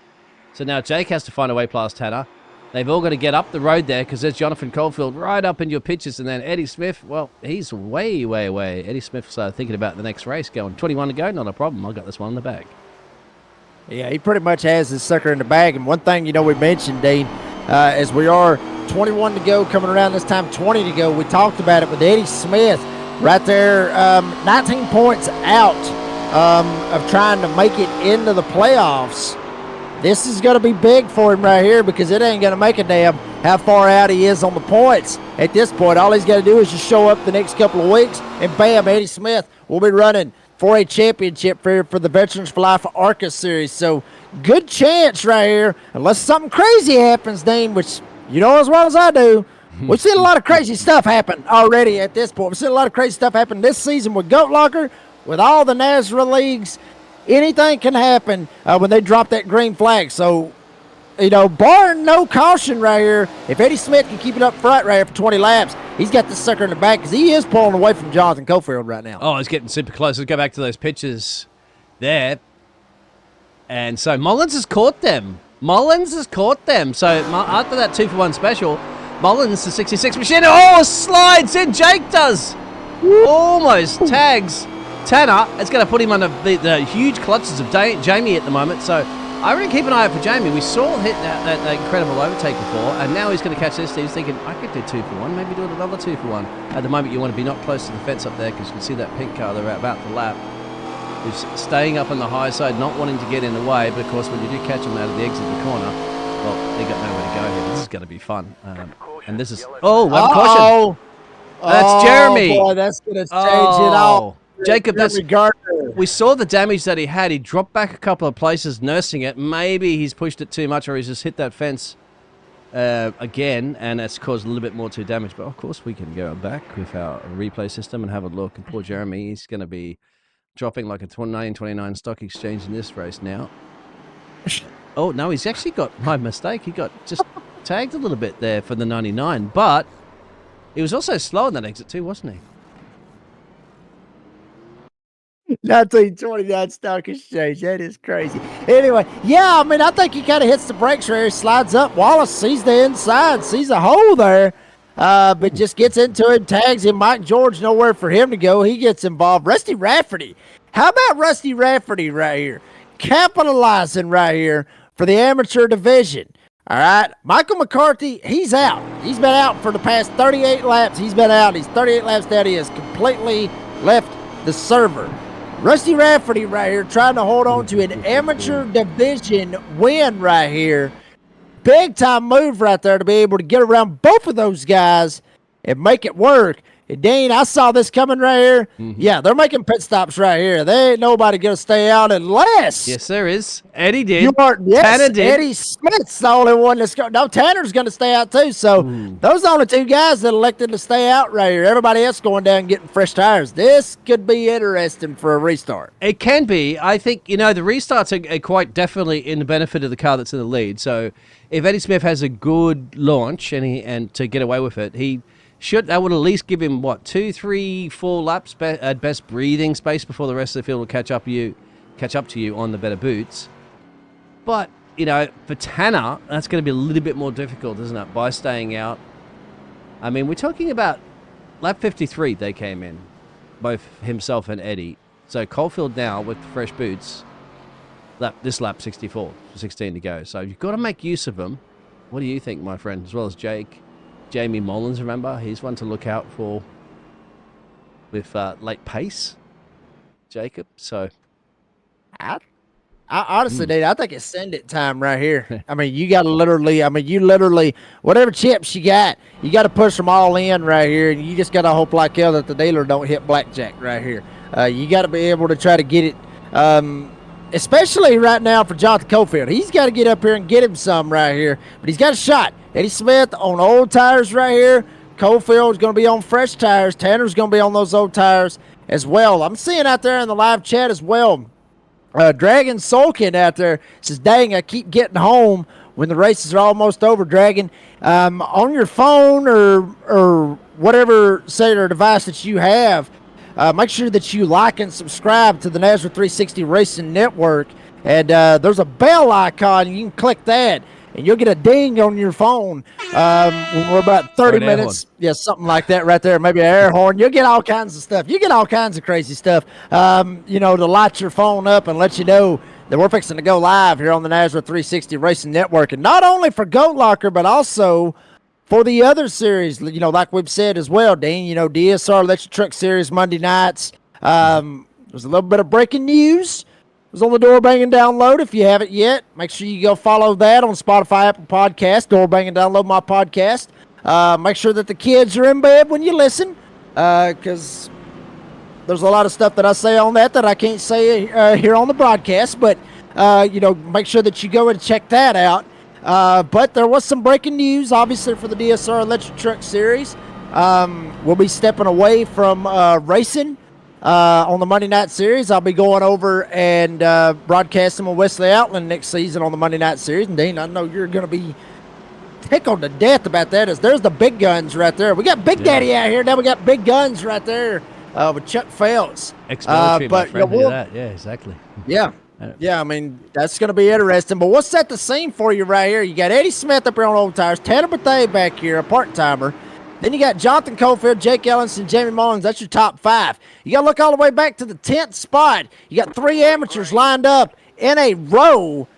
So now Jake has to find a way past Tanner. They've all got to get up the road there because there's Jonathan Caulfield right up in your pictures. And then Eddie Smith, well, he's way, way away. Eddie Smith's thinking about the next race, going 21 to go, not a problem. I got this one in the bag. Yeah, he pretty much has his sucker in the bag. And one thing, we mentioned, Dean, as we are 21 to go, coming around this time, 20 to go, we talked about it with Eddie Smith right there, 19 points out of trying to make it into the playoffs. This is going to be big for him right here because it ain't going to make a damn how far out he is on the points. At this point, all he's got to do is just show up the next couple of weeks, and bam, Eddie Smith will be running for a championship for the Veterans for Life ARCA Series. So good chance right here, unless something crazy happens, Dean, which you know as well as I do. We've seen a lot of crazy stuff happen already at this point. We've seen a lot of crazy stuff happen this season with Goat Locker, with all the NASRA leagues. Anything can happen when they drop that green flag. So, barring no caution right here, if Eddie Smith can keep it up front right here for 20 laps, he's got this sucker in the back because he is pulling away from Jonathan Caulfield right now. Oh, he's getting super close. Let's go back to those pictures there. And so Mullins has caught them. So after that 2 for 1 special, Mullins, the 66 machine, slides in. Jake does. Almost tags Tanner. It's going to put him under the huge clutches of Jamie at the moment. So I really keep an eye out for Jamie. We saw him hit that incredible overtake before, and now he's going to catch this. He's thinking, I could do 2 for 1, maybe do another 2 for 1. At the moment, you want to be not close to the fence up there because you can see that pink car they're about to lap. Who's staying up on the high side, not wanting to get in the way, but of course, when you do catch him out of the exit of the corner, well, they got nowhere to go here. This is going to be fun. And this is... Oh, one caution. That's Jeremy. Boy, that's going to change it all. Jacob, we saw the damage that he had. He dropped back a couple of places nursing it. Maybe he's pushed it too much or he's just hit that fence again, and that's caused a little bit more to damage. But, of course, we can go back with our replay system and have a look. And poor Jeremy, he's going to be dropping like a 1929 stock exchange in this race now. Oh, no, he's actually got my mistake. He got just tagged a little bit there for the 99, but he was also slow in that exit too, wasn't he? 1929 stock exchange. That is crazy. Anyway, yeah, I mean, I think he kind of hits the brakes right here, slides up. Wallace sees the inside, sees a hole there, but just gets into it, tags him. Mike George, nowhere for him to go. He gets involved. Rusty Rafferty. How about Rusty Rafferty right here? Capitalizing right here for the amateur division. All right, Michael McCarthy, he's out. He's been out for the past 38 laps. He's been out. He's 38 laps down. He has completely left the server. Rusty Rafferty right here trying to hold on to an amateur division win right here. Big time move right there to be able to get around both of those guys and make it work. And Dean, I saw this coming right here. Mm-hmm. Yeah, they're making pit stops right here. They ain't nobody going to stay out unless. Yes, there is. Eddie did. Tanner did. Eddie Smith's the only one that's going. No, Tanner's going to stay out too. So those are the only 2 guys that elected to stay out right here. Everybody else going down and getting fresh tires. This could be interesting for a restart. It can be. I think, the restarts are quite definitely in the benefit of the car that's in the lead. So if Eddie Smith has a good launch and to get away with it, that would at least give him, 2, 3, 4 laps at best breathing space before the rest of the field will catch up to you on the better boots. But, for Tanner, that's going to be a little bit more difficult, isn't it, by staying out. I mean, we're talking about lap 53 they came in, both himself and Eddie. So Caulfield now with the fresh boots, this lap 64, 16 to go. So you've got to make use of them. What do you think, my friend, as well as Jake? Jamie Mullins, remember? He's one to look out for with late pace, Jacob. So, I honestly, Dave, I think it's send it time right here. I mean, you got to literally, whatever chips you got to push them all in right here. And you just got to hope like hell that the dealer don't hit blackjack right here. You got to be able to try to get it, especially right now for Jonathan Caulfield. He's got to get up here and get him some right here. But he's got a shot. Eddie Smith on old tires right here. Caulfield's going to be on fresh tires. Tanner's going to be on those old tires as well. I'm seeing out there in the live chat as well. Dragon Solkin out there says, dang, I keep getting home when the races are almost over, Dragon. On your phone or whatever cellular device that you have, make sure that you like and subscribe to the NASCAR 360 Racing Network. And there's a bell icon. You can click that, and you'll get a ding on your phone when we're about 30 minutes. Yeah, something like that right there. Maybe an air horn. You'll get all kinds of stuff. You get all kinds of crazy stuff, to light your phone up and let you know that we're fixing to go live here on the NASCAR 360 Racing Network. And not only for Goat Locker, but also for the other series, like we've said as well, Dean, DSR Electric Truck Series Monday nights. There's a little bit of breaking news. It was on the Door Banging Download. If you haven't yet, make sure you go follow that on Spotify, Apple Podcast, Door Banging Download my podcast. Make sure that the kids are in bed when you listen, because there's a lot of stuff that I say on that I can't say here on the broadcast. But, make sure that you go and check that out. But there was some breaking news, obviously, for the DSR Electric Truck Series. We'll be stepping away from racing on the Monday Night Series. I'll be going over and broadcasting with Wesley Outland next season on the Monday Night Series. And, Dean, I know you're going to be tickled to death about that. There's the big guns right there. We got Big Daddy out here. Now we got big guns right there with Chuck Phelps. Ex-military, my friend. Look at that. Yeah, exactly. Yeah. Yeah, I mean, that's going to be interesting. But we'll set the scene for you right here. You got Eddie Smith up here on old tires, Tanner Bethea back here, a part-timer. Then you got Jonathan Caulfield, Jake Ellenson, Jamie Mullins. That's your top 5. You got to look all the way back to the 10th spot. You got 3 amateurs lined up in a row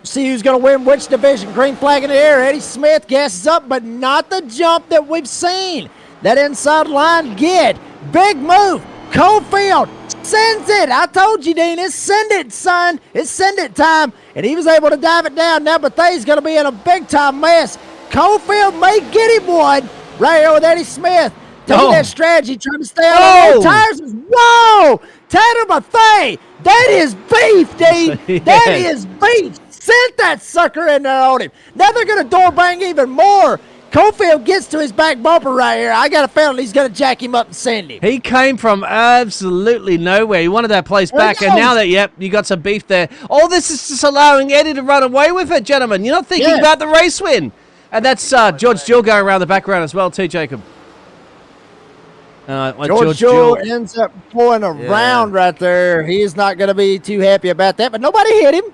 see who's going to win which division. Green flag in the air. Eddie Smith gasses up, but not the jump that we've seen. That inside line get. Big move. Cofield sends it. I told you, Dean. It's send it, son. It's send it time. And he was able to dive it down. Now Bethea's going to be in a big-time mess. Cofield may get him one right here with Eddie Smith. Taking that strategy, trying to stay out on tires. Whoa! Tanner Bethea. That is beef, Dean. That is beef. Sent that sucker in there on him. Now they're going to door bang even more. Cofield gets to his back bumper right here. I got a feeling he's going to jack him up and send him. He came from absolutely nowhere. He wanted that place back, and now that, yep, you got some beef there. All this is just allowing Eddie to run away with it, gentlemen. You're not thinking about the race win. And that's George Gill going around the background as well, too, Jacob. George Gill ends up pulling around right there. He's not going to be too happy about that, but nobody hit him.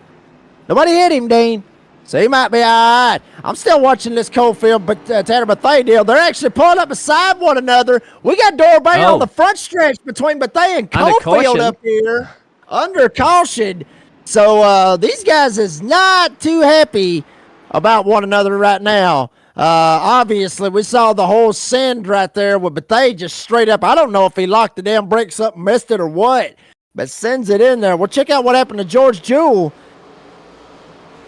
Nobody hit him, Dean. So he might be all right. I'm still watching this Cofield, but Tanner Bethea deal. They're actually pulling up beside one another. We got door bang on the front stretch between Bethea and Cofield up here. Under caution. So these guys is not too happy about one another right now. Obviously, we saw the whole send right there with Bethea just straight up. I don't know if he locked the damn brakes up and missed it or what, but sends it in there. Well, check out what happened to George Jewell.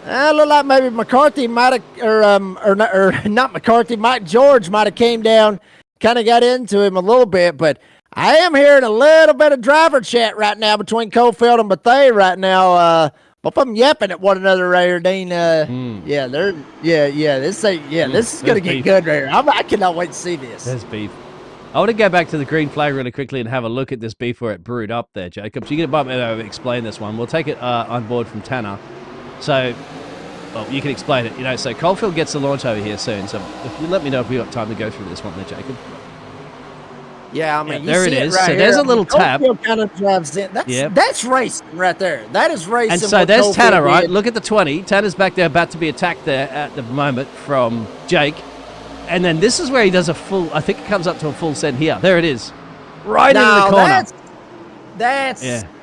Looked like maybe McCarthy might have, or not McCarthy, Mike George might have came down, kind of got into him a little bit, but I am hearing a little bit of driver chat right now between Cofield and Bethea right now. Both of them yapping at one another right here, Dean. Yeah, this is gonna get good right here. I cannot wait to see this. There's beef. I want to go back to the green flag really quickly and have a look at this beef where it brewed up there, Jacob. So you can explain this one. We'll take it on board from Tanner. So, well, you can explain it. So Cofield gets the launch over here soon. So if you let me know if we've got time to go through this one there, Jacob. Yeah, I mean, you there see it is. right so here. there's a little tap. Cofield kind of drives in. That's racing right there. That is racing. And so there's Tanner, right? Look at the 20. Tanner's back there about to be attacked there at the moment from Jake. And then this is where he does a full, I think it comes up to a full send here. There it is. Right into the corner.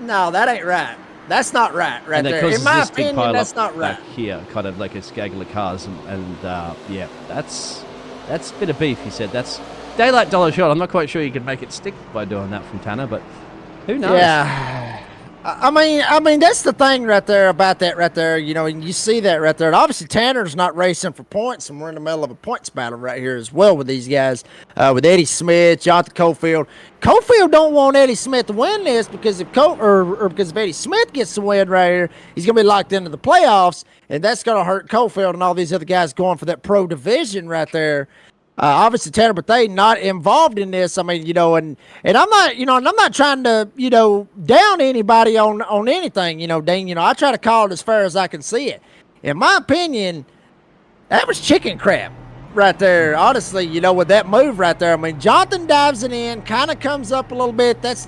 No, that ain't right. That's not right there. In my opinion, that's not right. Back here, kind of like a gaggle of cars. And that's a bit of beef, he said. That's daylight dollar shot. I'm not quite sure you can make it stick by doing that from Tanner, but who knows? Yeah. I mean, that's the thing right there about that right there, and you see that right there. And obviously, Tanner's not racing for points, and we're in the middle of a points battle right here as well with these guys, with Eddie Smith, Jonathan Cofield. Cofield don't want Eddie Smith to win this because because if Eddie Smith gets the win right here, he's going to be locked into the playoffs, and that's going to hurt Cofield and all these other guys going for that pro division right there. Obviously, Tanner Bethea not involved in this. I mean, and I'm not, and I'm not trying to, down anybody on anything, Dean. I try to call it as fair as I can see it. In my opinion, that was chicken crap right there. Honestly, with that move right there. I mean, Jonathan dives it in, kind of comes up a little bit. That's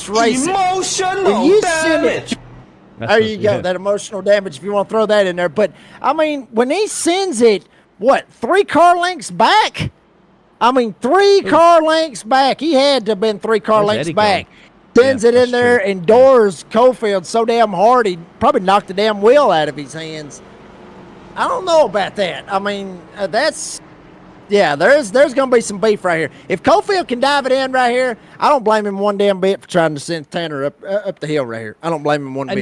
racing. Emotional damage. There you go. That emotional damage, if you want to throw that in there. But I mean, when he sends it, 3 car lengths back? I mean, 3 car lengths back. He had to have been 3 car lengths back. Sends it in there and doors Cofield so damn hard he probably knocked the damn wheel out of his hands. I don't know about that. I mean, there's going to be some beef right here. If Cofield can dive it in right here, I don't blame him one damn bit for trying to send Tanner up the hill right here. I don't blame him one bit.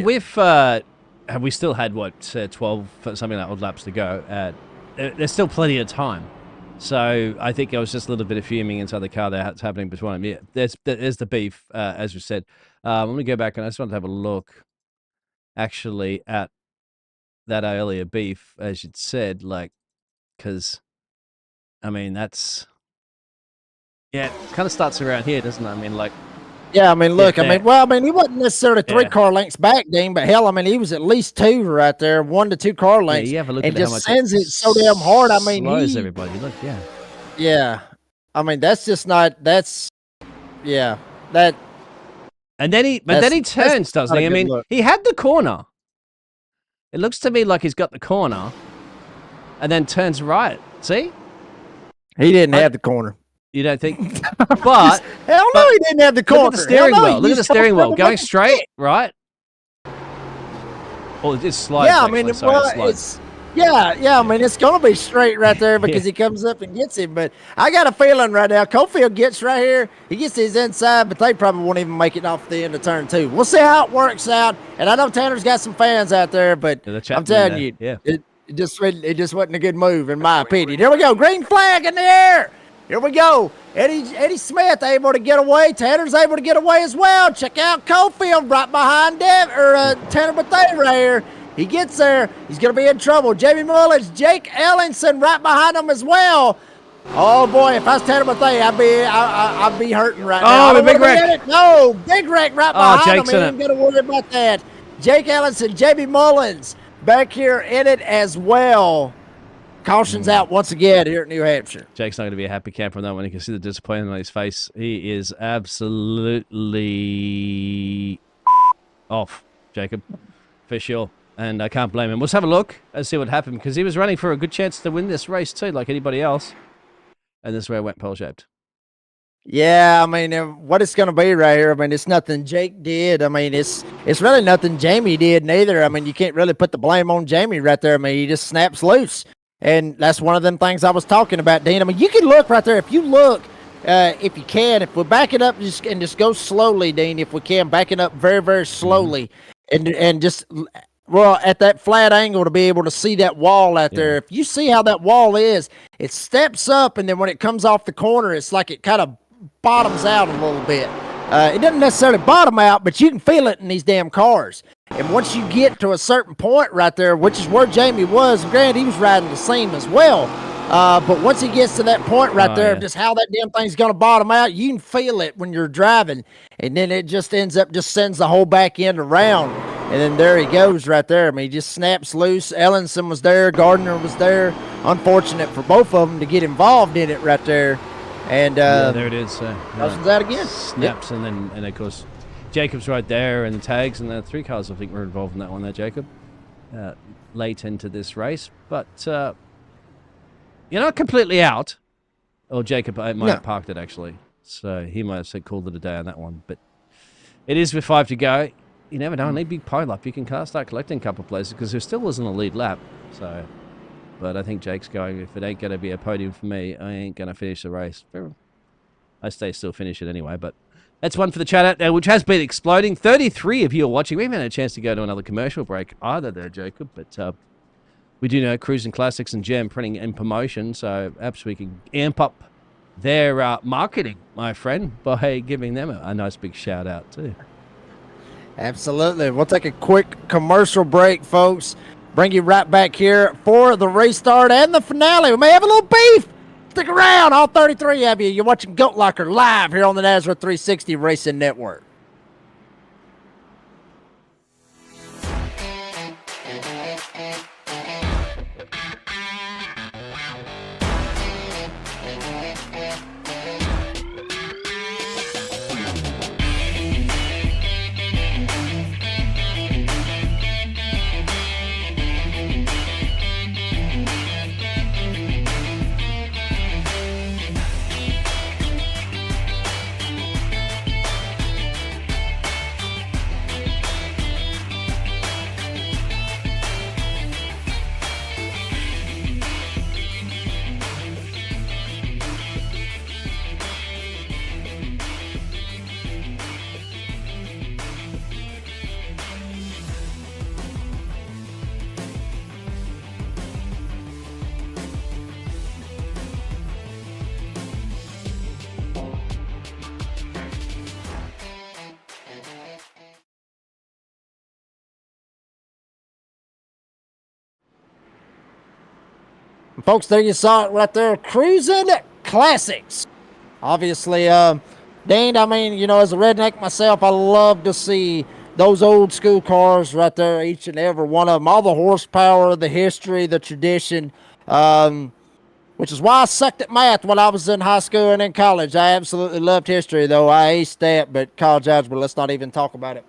And we still had 12 something like odd laps to go. There's still plenty of time. So I think there was just a little bit of fuming inside the car that's happening between them. Yeah, there's the beef, as we said. Let me go back and I just want to have a look actually at that earlier beef, as you'd said, because, I mean, that's, it kind of starts around here, doesn't it? I mean, yeah, I mean, look, he wasn't necessarily 3 car lengths back, Dean, but hell, I mean, he was at least 2 right there, 1 to 2 car lengths. Yeah, you have a look and at just how much sends it so damn hard. I mean, slows everybody. Look, yeah. I mean, that's just not. That. And then he turns, doesn't he? I mean, he had the corner. It looks to me like he's got the corner, and then turns right. See? He didn't have the corner. You don't think? But hell no, he didn't have the corner. Look at the steering wheel. Look at the steering wheel going straight, right? Oh, it slides. Yeah, I Actually. mean, Sorry, well, it slides. it's yeah. I mean, it's gonna be straight right there because he comes up and gets him. But I got a feeling right now, Cofield gets right here. He gets his inside, but they probably won't even make it off the end of turn 2. We'll see how it works out. And I know Tanner's got some fans out there, but Yeah, I'm telling you, yeah. it just wasn't a good move in my opinion. Here we go, green flag in the air. Here we go. Eddie Smith able to get away. Tanner's able to get away as well. Check out Cofield right behind Tanner Bethea right here. He gets there. He's going to be in trouble. Jamie Mullins, Jake Ellenson right behind him as well. Oh, boy, if I was Tanner Bethea, I'd be hurting right now. Oh, the big wreck. No, big wreck right behind Jake's him. He in ain't going to worry about that. Jake Ellenson, Jamie Mullins back here in it as well. Caution's out once again here at New Hampshire. Jake's not going to be a happy camper on that one. You can see the disappointment on his face. He is absolutely off, Jacob, for sure. And I can't blame him. Let's have a look and see what happened, because he was running for a good chance to win this race too, like anybody else. And this is where it went pearl-shaped. Yeah, I mean, what it's going to be right here, I mean, it's nothing Jake did. I mean, it's really nothing Jamie did neither. I mean, you can't really put the blame on Jamie right there. I mean, he just snaps loose. And that's one of them things I was talking about, Dean. I mean, you can look right there. If you look, if you can, if we back it up and just go slowly, Dean, if we can, back it up very, very slowly and just... Well, at that flat angle to be able to see that wall out there. If you see how that wall is, it steps up, and then when it comes off the corner, it's like it kind of bottoms out a little bit. It doesn't necessarily bottom out, but you can feel it in these damn cars. And once you get to a certain point right there, which is where Jamie was, granted, he was riding the seam as well. But once he gets to that point right there, just how that damn thing's going to bottom out, you can feel it when you're driving. And then it just ends up, just sends the whole back end around. And then there he goes right there. I mean, he just snaps loose. Ellenson was there. Gardner was there. Unfortunate for both of them to get involved in it right there. And there it is. Nelson's out again. Snaps, and of course, Jacob's right there, and the tags, and the 3 cars, I think, were involved in that one there, Jacob. Late into this race. But you're not completely out. Or Jacob might have parked it, actually. So he might have said called it a day on that one. But it is with 5 to go. You never know. Need big pile up. You can start collecting a couple of places, because there still wasn't a lead lap. So, but I think Jake's going, if it ain't going to be a podium for me, I ain't going to finish the race. I still finish it anyway. But that's one for the chat out there, which has been exploding. 33 of you are watching. We haven't had a chance to go to another commercial break either there, Jacob. But we do know Cruising Classics and Jam Printing and Promotion. So perhaps we can amp up their marketing, my friend, by giving them a nice big shout out too. Absolutely. We'll take a quick commercial break, folks. Bring you right back here for the restart and the finale. We may have a little beef. Stick around, all 33 of you. You're watching Goat Locker live here on the Nazareth 360 Racing Network. Folks, there you saw it right there. Cruising Classics. Obviously, Dane, I mean, you know, as a redneck myself, I love to see those old school cars right there, each and every one of them. All the horsepower, the history, the tradition, which is why I sucked at math when I was in high school and in college. I absolutely loved history, though. I aced that, but college algebra, let's not even talk about it.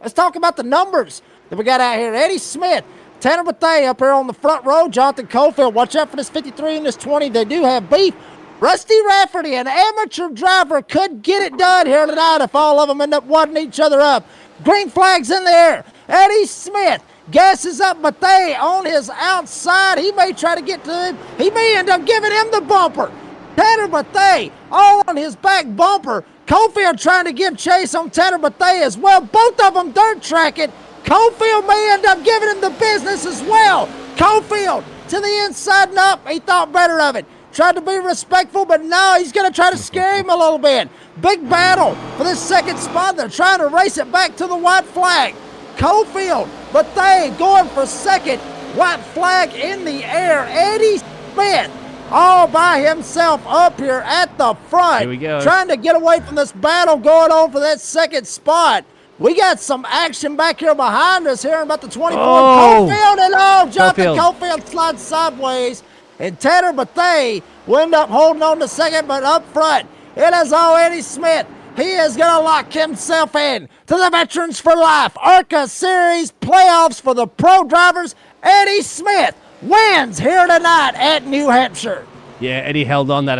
Let's talk about the numbers that we got out here. Eddie Smith, Tanner Bethea up here on the front row. Jonathan Cofield, watch out for this 53 and this 20. They do have beef. Rusty Rafferty, an amateur driver, could get it done here tonight if all of them end up wadding each other up. Green flags in the air. Eddie Smith gasses up Bethea on his outside. He may try to get to him. He may end up giving him the bumper. Tanner Bethea all on his back bumper. Cofield trying to give chase on Tanner Bethea as well. Both of them dirt tracking. Cofield may end up giving him the business as well. Cofield to the inside and up. He thought better of it. Tried to be respectful, but no, he's going to try to scare him a little bit. Big battle for this second spot. They're trying to race it back to the white flag. Cofield, Bethea going for second. White flag in the air. Eddie Smith all by himself up here at the front. Here we go. Trying to get away from this battle going on for that second spot. We got some action back here behind us here in about the 24. Oh. Cofield and Jonathan Cofield slides sideways. And Tanner Bethea will end up holding on to second, but up front, it is all Eddie Smith. He is going to lock himself in to the Veterans for Life ARCA Series playoffs for the pro drivers. Eddie Smith wins here tonight at New Hampshire. Yeah, Eddie held on that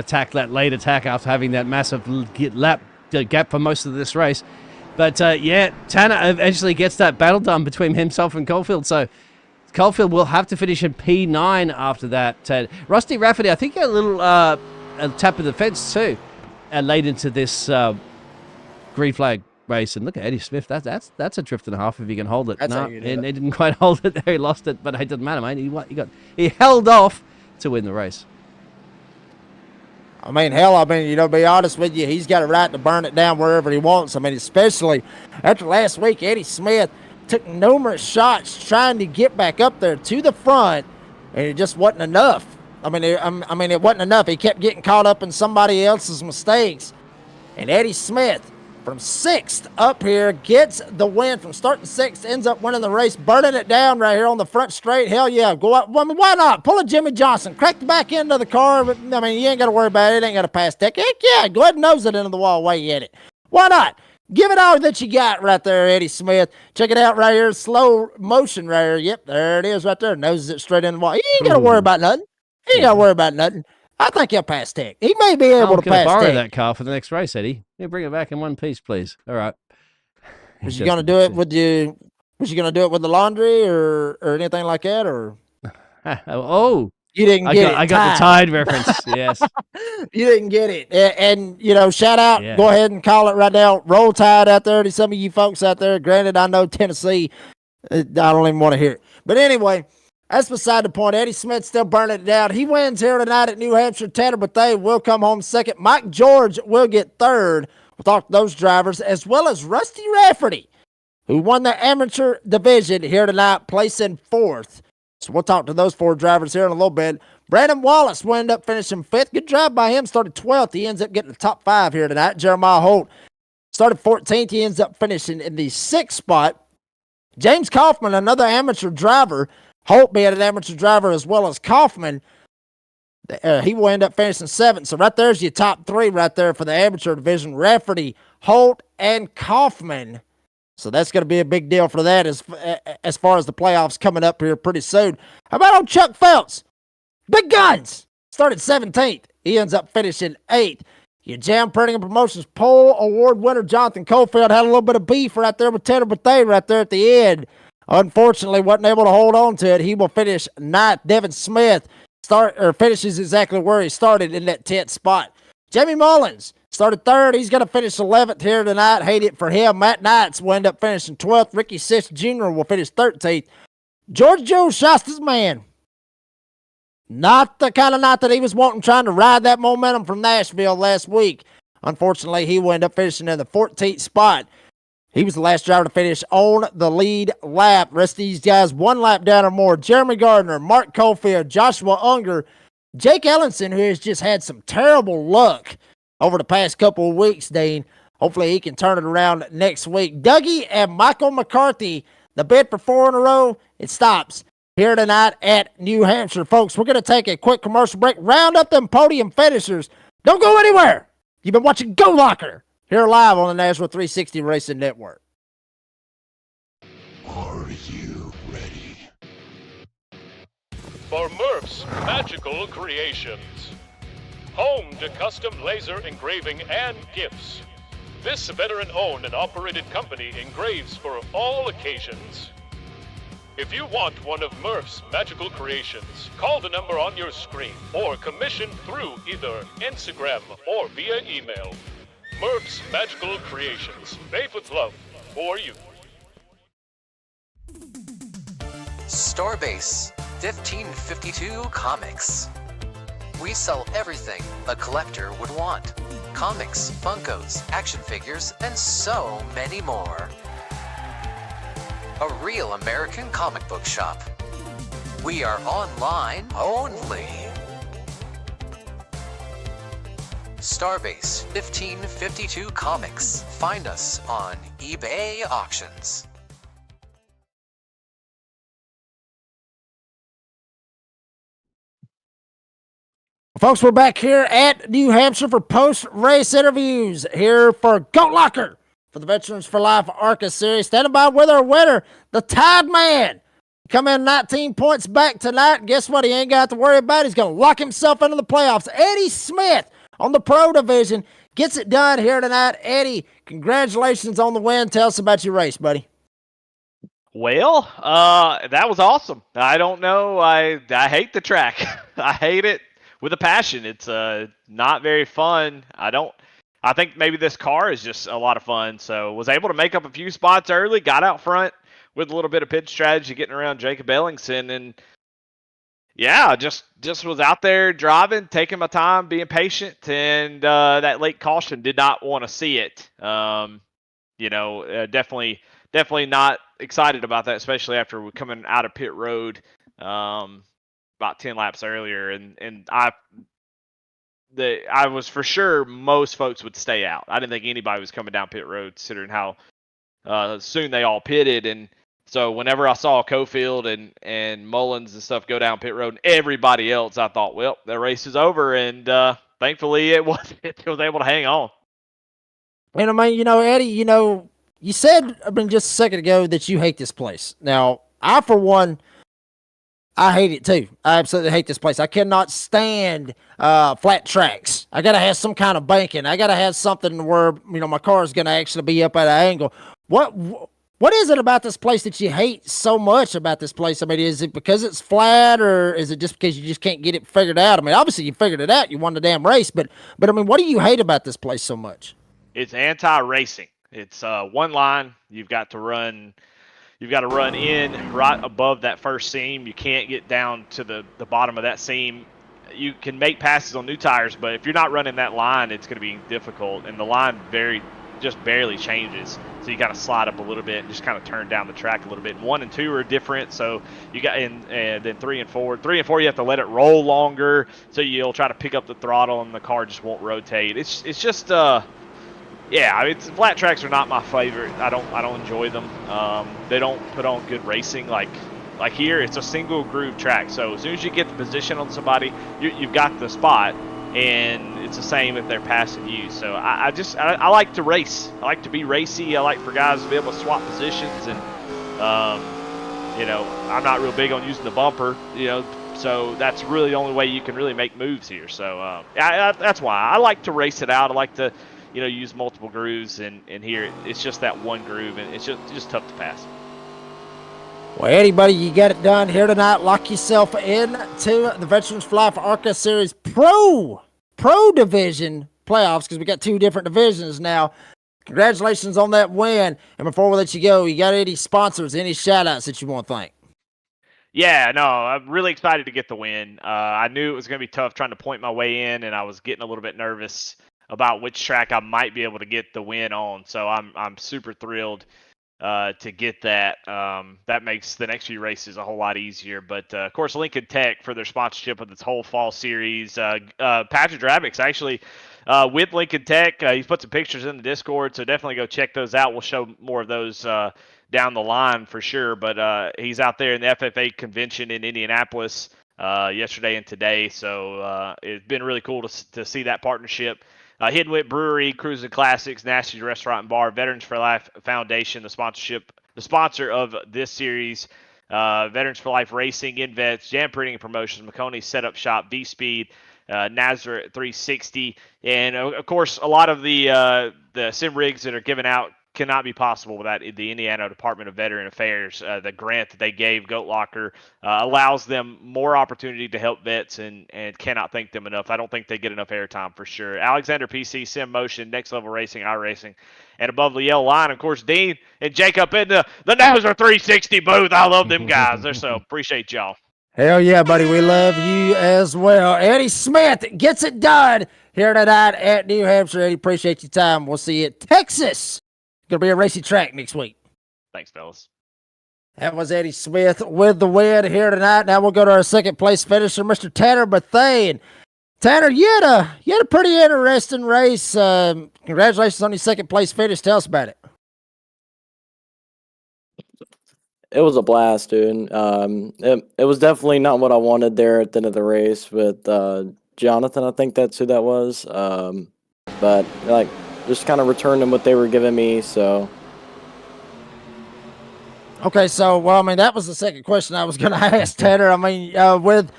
late attack after having that massive gap for most of this race. But, yeah, Tanner eventually gets that battle done between himself and Cofield. So Cofield will have to finish in P9 after that. Rusty Rafferty, I think, got a little a tap of the fence too late into this green flag race. And look at Eddie Smith. That's a drift and a half if he can hold it. No, he didn't quite hold it there. He lost it, but it doesn't matter, mate. He held off to win the race. I mean, hell, to be honest with you, he's got a right to burn it down wherever he wants. I mean, especially after last week, Eddie Smith took numerous shots trying to get back up there to the front, and it just wasn't enough. It wasn't enough. He kept getting caught up in somebody else's mistakes. And Eddie Smith, from 6th up here, gets the win from starting 6th, ends up winning the race, burning it down right here on the front straight. Hell yeah, go up. I mean, why not? Pull a Jimmy Johnson, crack the back end of the car. But, you ain't got to worry about it. It ain't got to pass tech. Heck yeah, go ahead and nose it into the wall while you in it. Why not? Give it all that you got right there, Eddie Smith. Check it out right here. Slow motion right here. Yep, there it is right there. Noses it straight in the wall. He ain't got to worry about nothing. He ain't got to worry about nothing. I think he'll pass tech. He may be able to pass tech. Borrow that car for the next race, Eddie. You bring it back in one piece, please. All right. Was you gonna do it with you? Was you gonna do it with the laundry or anything like that? Or oh, you didn't get it. I got the Tide reference. Yes, you didn't get it. And shout out. Yeah. Go ahead and call it right now. Roll Tide out there to some of you folks out there. Granted, I know Tennessee. I don't even want to hear it. But anyway. That's beside the point. Eddie Smith still burning it down. He wins here tonight at New Hampshire. Tanner Bethea will come home second. Mike George will get third. We'll talk to those drivers, as well as Rusty Rafferty, who won the amateur division here tonight, placing 4th. So we'll talk to those 4 drivers here in a little bit. Brandon Wallace will end up finishing 5th. Good drive by him. Started 12th. He ends up getting the top 5 here tonight. Jeremiah Holt started 14th. He ends up finishing in the 6th spot. James Kaufman, another amateur driver, Holt being an amateur driver as well as Kaufman, he will end up finishing 7th. So right there's your top 3 right there for the amateur division. Rafferty, Holt, and Kaufman. So that's going to be a big deal for that as far as the playoffs coming up here pretty soon. How about old Chuck Phelps? Big guns. Started 17th. He ends up finishing 8th. Your Jam Printing and Promotions Pole Award winner Jonathan Cofield had a little bit of beef right there with Tanner Bethea right there at the end. Unfortunately, wasn't able to hold on to it. He will finish 9th. Devin Smith finishes exactly where he started in that 10th spot. Jamie Mullins started 3rd. He's going to finish 11th here tonight. Hate it for him. Matt Knights will end up finishing 12th. Ricky Sitch Jr. will finish 13th. George Joe Shosta's man. Not the kind of night that he was wanting, trying to ride that momentum from Nashville last week. Unfortunately, he will end up finishing in the 14th spot. He was the last driver to finish on the lead lap. Rest of these guys, 1 lap down or more. Jeremy Gardner, Mark Cofield, Joshua Unger, Jake Ellenson, who has just had some terrible luck over the past couple of weeks, Dean. Hopefully he can turn it around next week. Dougie and Michael McCarthy, the bid for 4 in a row. It stops here tonight at New Hampshire. Folks, we're going to take a quick commercial break. Round up them podium finishers. Don't go anywhere. You've been watching Go Locker here live on the Nashville 360 Racing Network. Are you ready? For Murph's Magical Creations. Home to custom laser engraving and gifts. This veteran-owned and operated company engraves for all occasions. If you want one of Murph's magical creations, call the number on your screen or commission through either Instagram or via email. Murph's Magical Creations, made with love for you. Starbase 1552 Comics. We sell everything a collector would want. Comics, Funkos, action figures, and so many more. A real American comic book shop. We are online only. Starbase 1552 Comics. Find us on eBay Auctions. Folks, we're back here at New Hampshire for post-race interviews here for Goat Locker for the Veterans for Life ARCA series. Standing by with our winner, the Tide Man. Come in 19 points back tonight. Guess what? He ain't got to worry about. He's going to lock himself into the playoffs. Eddie Smith on the Pro Division gets it done here tonight. Eddie, congratulations on the win. Tell us about your race, buddy. Well, that was awesome. I don't know. I hate the track. I hate it with a passion. It's not very fun. I think maybe this car is just a lot of fun. So was able to make up a few spots early, got out front with a little bit of pit strategy, getting around Jacob Ellingson, and yeah, just was out there driving, taking my time, being patient, and that late caution did not want to see it. Definitely not excited about that, especially after we're coming out of pit road about 10 laps earlier, and I was for sure most folks would stay out. I didn't think anybody was coming down pit road, considering how soon they all pitted. And so whenever I saw Cofield and Mullins and stuff go down pit road, and everybody else, I thought, well, the race is over. And thankfully, it was able to hang on. And I mean, Eddie, you said just a second ago that you hate this place. Now, I, for one, I hate it too. I absolutely hate this place. I cannot stand flat tracks. I gotta have some kind of banking. I gotta have something where my car is gonna actually be up at an angle. What is it about this place that you hate so much about this place? I mean, is it because it's flat, or is it just because you just can't get it figured out? I mean, obviously you figured it out. You won the damn race, but I mean, what do you hate about this place so much? It's anti-racing. It's one line. You've got to run in right above that first seam. You can't get down to the bottom of that seam. You can make passes on new tires, but if you're not running that line, it's going to be difficult. And the line just barely changes. So you got to slide up a little bit and just kind of turn down the track a little bit. And 1 and 2 are different. So you got and then 3 and 4. 3 and 4, you have to let it roll longer. So you'll try to pick up the throttle and the car just won't rotate. It's just yeah, I mean, flat tracks are not my favorite. I don't enjoy them. They don't put on good racing. Like here, it's a single groove track. So as soon as you get the position on somebody, you've got the spot, and it's the same if they're passing you. So I like to race. I like to be racy. I like for guys to be able to swap positions, and I'm not real big on using the bumper. So that's really the only way you can really make moves here. So that's why I like to race it out. I like to use multiple grooves, and here it's just that one groove, and it's just tough to pass. Well, Eddie, buddy, you got it done here tonight. Lock yourself into the Veterans for Life ARCA Series Pro Division playoffs, because we got 2 different divisions now. Congratulations on that win. And before we let you go, you got any sponsors, any shout-outs that you want to thank? Yeah, no, I'm really excited to get the win. I knew it was going to be tough trying to point my way in, and I was getting a little bit nervous about which track I might be able to get the win on. So I'm super thrilled to get that. That makes the next few races a whole lot easier. But of course, Lincoln Tech for their sponsorship of this whole fall series. Patrick Drabick's actually with Lincoln Tech. He's put some pictures in the Discord, so definitely go check those out. We'll show more of those down the line for sure. But he's out there in the FFA convention in Indianapolis yesterday and today. So it's been really cool to see that partnership. Hidden Wit Brewery, Cruising Classics, Nasty's Restaurant and Bar, Veterans for Life Foundation, the sponsor of this series, Veterans for Life Racing, Invets, Jam Printing and Promotions, McConey's Setup Shop, V-Speed, Nazareth 360, and of course a lot of the sim rigs that are given out cannot be possible without the Indiana Department of Veteran Affairs. The grant that they gave Goat Locker allows them more opportunity to help vets, and cannot thank them enough. I don't think they get enough airtime for sure. Alexander PC, Sim Motion, Next Level Racing, iRacing, and above the yellow line, of course, Dean and Jacob in the Nowser 360 booth. I love them guys. They're so appreciate y'all. Hell yeah, buddy. We love you as well. Eddie Smith gets it done here tonight at New Hampshire. Eddie, appreciate your time. We'll see you at Texas. Going to be a racy track next week. Thanks, fellas. That was Eddie Smith with the win here tonight. Now we'll go to our second place finisher, Mr. Tanner Bethane. Tanner, you had a pretty interesting race. Congratulations on your second place finish. Tell us about it. It was a blast, dude. It was definitely not what I wanted there at the end of the race with Jonathan. I think that's who that was. But like, just kind of returned them what they were giving me. So. Okay, so well, I mean, that was the second question I was going to ask, Tanner. I mean, with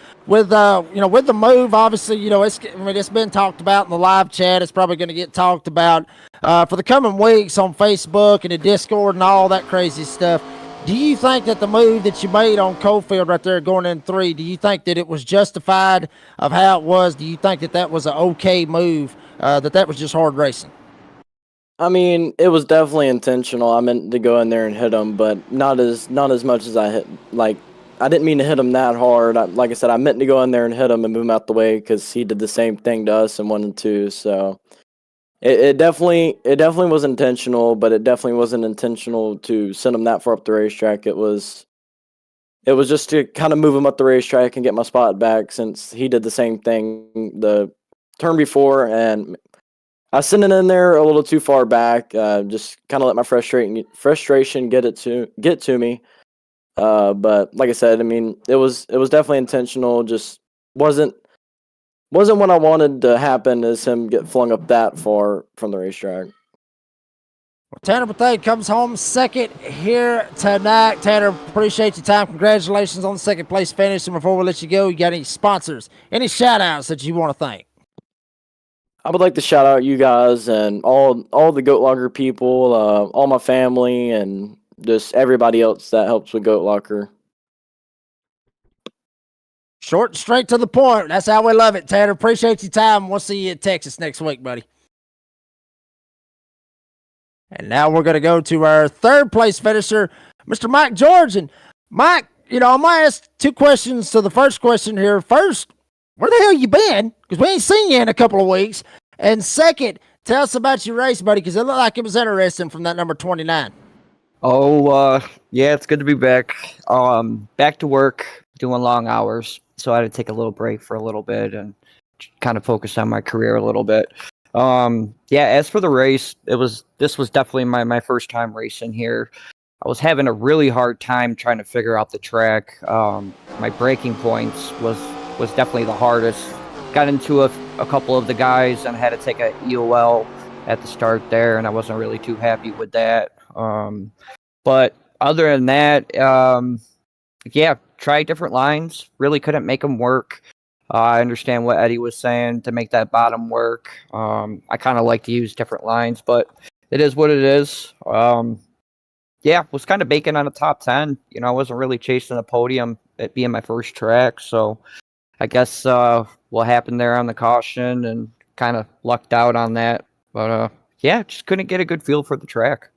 the move, obviously, it's been talked about in the live chat. It's probably going to get talked about for the coming weeks on Facebook and the Discord and all that crazy stuff. Do you think that the move that you made on Cofield right there going in 3, do you think that it was justified of how it was? Do you think that that was an okay move, that was just hard racing? I mean, it was definitely intentional. I meant to go in there and hit him, but not as much as I hit. Like, I didn't mean to hit him that hard. Like I said, I meant to go in there and hit him and move him out the way because he did the same thing to us in 1 and 2. So it definitely was intentional, but it definitely wasn't intentional to send him that far up the racetrack. It was just to kind of move him up the racetrack and get my spot back since he did the same thing the turn before, and I sent it in there a little too far back. Just kind of let my frustration get to me. But like I said, I mean, it was definitely intentional. Just wasn't what I wanted to happen, is him get flung up that far from the racetrack. Well, Tanner Bethane comes home second here tonight. Tanner, appreciate your time. Congratulations on the second place finish. And before we let you go, you got any sponsors, any shout outs that you want to thank? I would like to shout out you guys and all the Goat Locker people, all my family, and just everybody else that helps with Goat Locker. Short and straight to the point. That's how we love it, Tanner. Appreciate your time. We'll see you at Texas next week, buddy. And now we're going to go to our third place finisher, Mr. Mike George. And Mike, I'm going to ask 2 questions to the first question here. First, where the hell you been? Because we ain't seen you in a couple of weeks. And second, tell us about your race, buddy, because it looked like it was interesting from that number 29. Oh, yeah, it's good to be back. Back to work, doing long hours. So I had to take a little break for a little bit and kind of focus on my career a little bit. Yeah, as for the race, this was definitely my first time racing here. I was having a really hard time trying to figure out the track. My braking points was definitely the hardest. Got into a couple of the guys and had to take a EOL at the start there, and I wasn't really too happy with that. But other than that, yeah, try different lines. Really couldn't make them work. I understand what Eddie was saying to make that bottom work. I kind of like to use different lines, but it is what it is. Yeah, was kind of baking on a top 10. I wasn't really chasing a podium, it being my first track. So I guess what happened there on the caution and kind of lucked out on that. But yeah, just couldn't get a good feel for the track.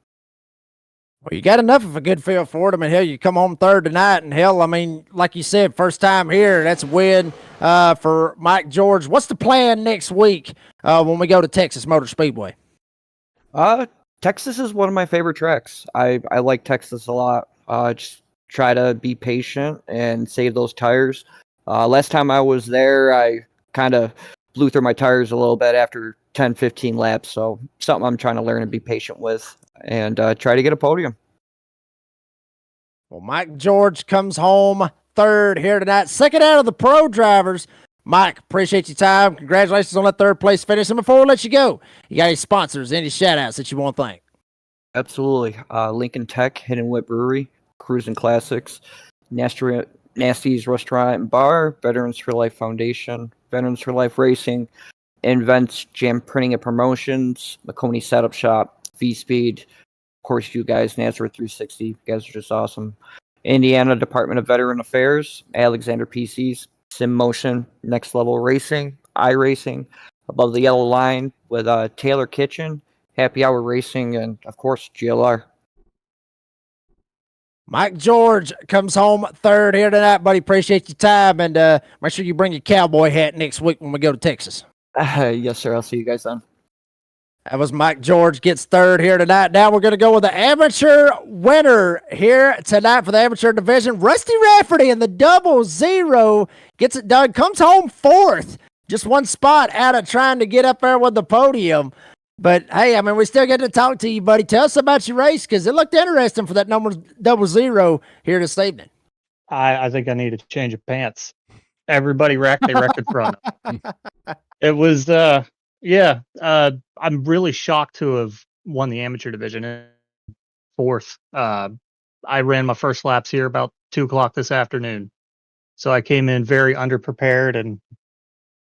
Well, you got enough of a good feel for it. I mean, hell, you come home third tonight, and hell, I mean, like you said, first time here, that's a win for Mike George. What's the plan next week when we go to Texas Motor Speedway? Texas is one of my favorite tracks. I like Texas a lot. Just try to be patient and save those tires. Last time I was there, I kind of blew through my tires a little bit after 10, 15 laps. So something I'm trying to learn and be patient with and try to get a podium. Well, Mike George comes home third here tonight. Second out of the pro drivers. Mike, appreciate your time. Congratulations on that third place finish. And before we let you go, you got any sponsors, any shout outs that you want to thank? Absolutely. Lincoln Tech, Hidden Whip Brewery, Cruising Classics, Nasty's Restaurant and Bar, Veterans for Life Foundation, Veterans for Life Racing, Invents Jam Printing and Promotions, McConey Setup Shop, V-Speed, course, you guys, Nazareth 360. You guys are just awesome. Indiana Department of Veteran Affairs, Alexander PCs, Sim Motion, Next Level Racing, iRacing, Above the Yellow Line with Taylor Kitchen, Happy Hour Racing, and of course GLR. Mike George comes home third here tonight, buddy. Appreciate your time, and make sure you bring your cowboy hat next week when we go to Texas. Yes, sir. I'll see you guys then. That was Mike George gets third here tonight. Now we're going to go with the amateur winner here tonight for the amateur division. Rusty Rafferty in the 00 gets it done, comes home fourth. Just one spot out of trying to get up there with the podium. But, hey, I mean, we still get to talk to you, buddy. Tell us about your race because it looked interesting for that number 00 here this evening. I think I need a change of pants. Everybody wrecked. They wrecked in front of me. It was, I'm really shocked to have won the amateur division in fourth. I ran my first laps here about 2 o'clock this afternoon. So I came in very underprepared and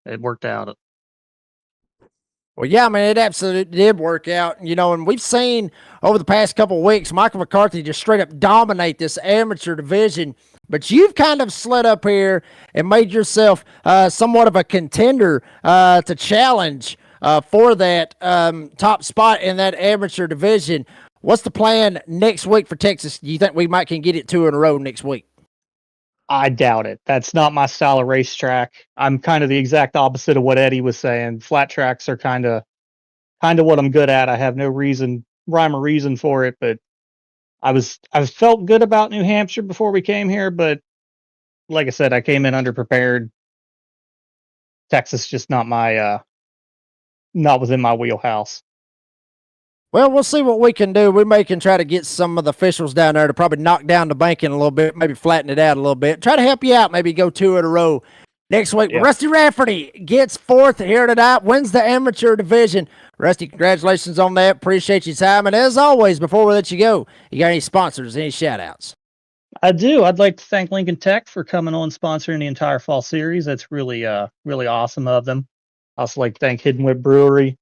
it worked out. Well, yeah, I mean, it absolutely did work out, and we've seen over the past couple of weeks, Michael McCarthy just straight up dominate this amateur division, but you've kind of slid up here and made yourself somewhat of a contender to challenge for that top spot in that amateur division. What's the plan next week for Texas? Do you think we can get it 2 in a row next week? I doubt it. That's not my style of racetrack. I'm kind of the exact opposite of what Eddie was saying. Flat tracks are kind of what I'm good at. I have no rhyme or reason for it, but I felt good about New Hampshire before we came here, but like I said, I came in underprepared. Texas just not within my wheelhouse. Well, we'll see what we can do. We can try to get some of the officials down there to probably knock down the banking a little bit, maybe flatten it out a little bit. Try to help you out, maybe go 2 in a row next week. Yeah. Rusty Rafferty gets fourth here tonight, wins the amateur division. Rusty, congratulations on that. Appreciate your time. And as always, before we let you go, you got any sponsors, any shout-outs? I do. I'd like to thank Lincoln Tech for coming on sponsoring the entire fall series. That's really awesome of them. I also like to thank Hidden Whip Brewery,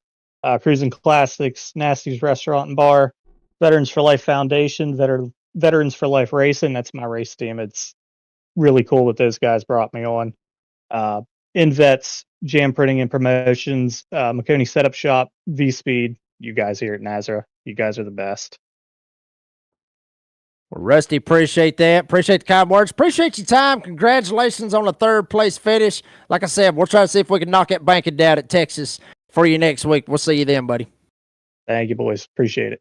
Cruising Classics, Nasty's Restaurant and Bar, Veterans for Life Foundation, Veterans for Life Racing. That's my race team. It's really cool that those guys brought me on. InVets, Jam Printing and Promotions, McConey Setup Shop, V-Speed. You guys here at Nazareth, you guys are the best. Well, Rusty, appreciate that. Appreciate the kind words. Appreciate your time. Congratulations on the third place finish. Like I said, we'll try to see if we can knock that banking down at Texas for you next week. We'll see you then, buddy. Thank you, boys. Appreciate it.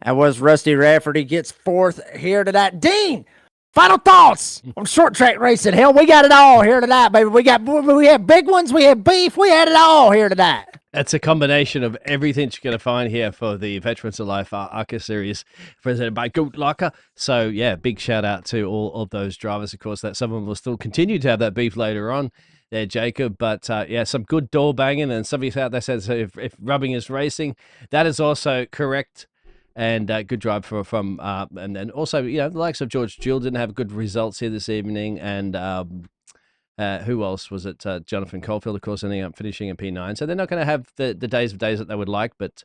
That was Rusty Rafferty. Gets fourth here tonight. Dean, final thoughts on short track racing. Hell, we got it all here tonight, baby. We have big ones. We have beef. We had it all here tonight. It's a combination of everything you're going to find here for the Veterans of Life ARCA series presented by Goat Locker. So, yeah, big shout out to all of those drivers. Of course, that some of them will still continue to have that beef later on there, Jacob. But, yeah, some good door banging. And somebody out there says if rubbing is racing, that is also correct. And good drive from and then also, the likes of George Jewell didn't have good results here this evening. And who else was it? Jonathan Caulfield, of course, ending up finishing in P9. So they're not going to have the days that they would like, but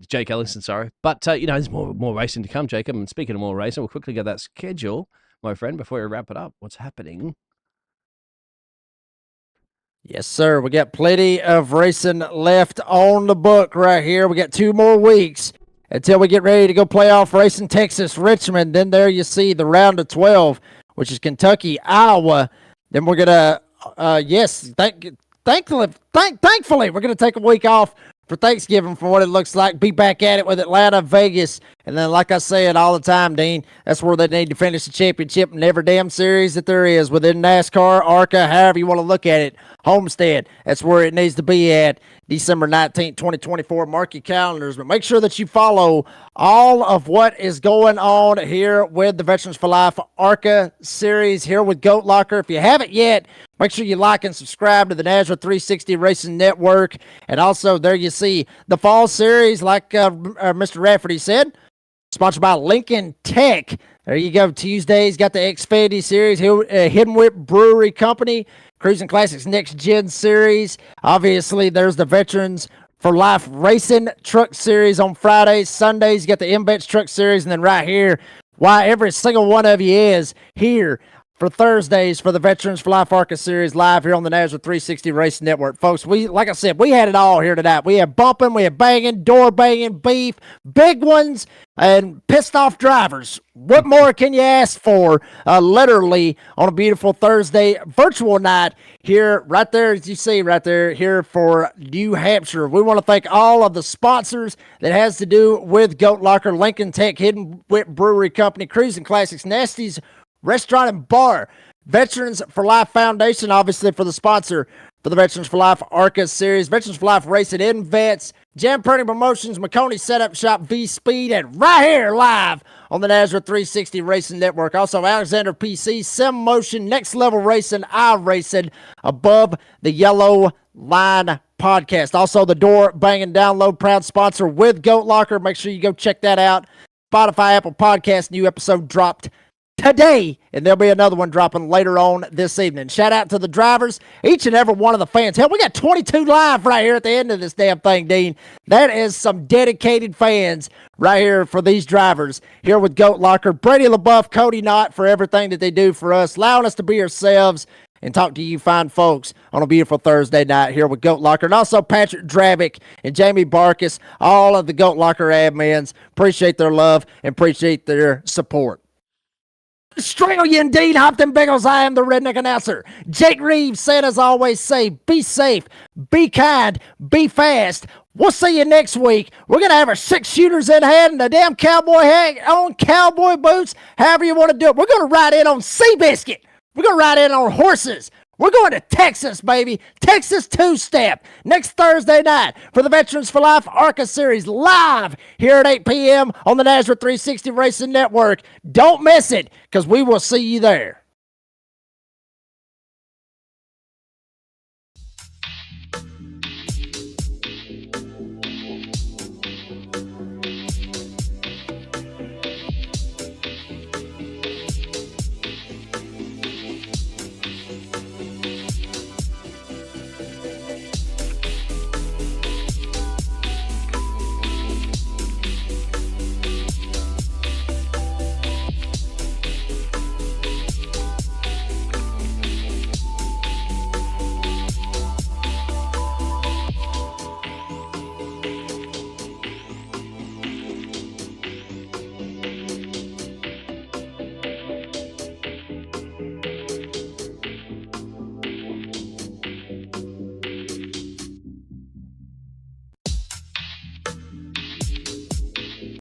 Jake Ellison, sorry. But, there's more racing to come, Jacob. And speaking of more racing, we'll quickly get that schedule, my friend, before we wrap it up. What's happening? Yes, sir. We got plenty of racing left on the book right here. We got 2 more weeks until we get ready to go playoff racing Texas, Richmond. Then there you see the round of 12, which is Kentucky, Iowa. Then we're going to, thankfully, we're going to take a week off for Thanksgiving from what it looks like. Be back at it with Atlanta, Vegas. And then, like I said all the time, Dean, that's where they need to finish the championship in every damn series that there is within NASCAR, ARCA, however you want to look at it. Homestead, that's where it needs to be at. December 19th, 2024. Mark your calendars, but make sure that you follow all of what is going on here with the Veterans for Life ARCA series here with Goat Locker. If you haven't yet, make sure you like and subscribe to the Nazareth 360 Racing Network. And also, there you see the fall series, like Mr. Rafferty said, sponsored by Lincoln Tech. There you go. Tuesdays, got the Xfinity Series, Hidden Whip Brewery Company, Cruising Classics Next Gen Series. Obviously, there's the Veterans for Life Racing Truck Series on Fridays. Sundays, you got the MVets Truck Series. And then right here, why every single one of you is here for Thursdays for the Veterans for Life ARCA Series live here on the Nazareth 360 Racing Network. Folks, like I said, we had it all here tonight. We had bumping, we had banging, door banging, beef, big ones, and pissed off drivers. What more can you ask for? Literally on a beautiful Thursday virtual night here, right there, as you see right there, here for New Hampshire. We want to thank all of the sponsors that has to do with Goat Locker, Lincoln Tech, Hidden Whip Brewery Company, Cruising Classics, Nasty's Restaurant and Bar, Veterans for Life Foundation, obviously for the sponsor for the Veterans for Life ARCA Series, Veterans for Life Racing in Vets, Jam Printing Promotions, McConey Setup Shop, V-Speed, and right here live on the Nazareth 360 Racing Network. Also, Alexander PC, Sim Motion, Next Level Racing, iRacing, Above the Yellow Line Podcast. Also, the Door Banging Download, proud sponsor with Goat Locker. Make sure you go check that out. Spotify, Apple Podcast, new episode dropped today, and there'll be another one dropping later on this evening. Shout out to the drivers, each and every one of the fans. Hell, we got 22 live right here at the end of this damn thing, Dean. That is some dedicated fans right here for these drivers here with Goat Locker. Brady LaBeouf, Cody Knott for everything that they do for us, allowing us to be ourselves and talk to you fine folks on a beautiful Thursday night here with Goat Locker. And also Patrick Dravick and Jamie Barkis, all of the Goat Locker admins. Appreciate their love and appreciate their support. Australian Dean Hopton Biggles, I am the redneck announcer. Jake Reeves said, as I always say, be safe, be kind, be fast. We'll see you next week. We're going to have our 6 shooters in hand and the damn cowboy hat on, cowboy boots, however you want to do it. We're going to ride in on Seabiscuit. We're going to ride in on horses. We're going to Texas, baby. Texas two-step next Thursday night for the Veterans for Life ARCA Series live here at 8 p.m. on the Nazareth 360 Racing Network. Don't miss it, because we will see you there.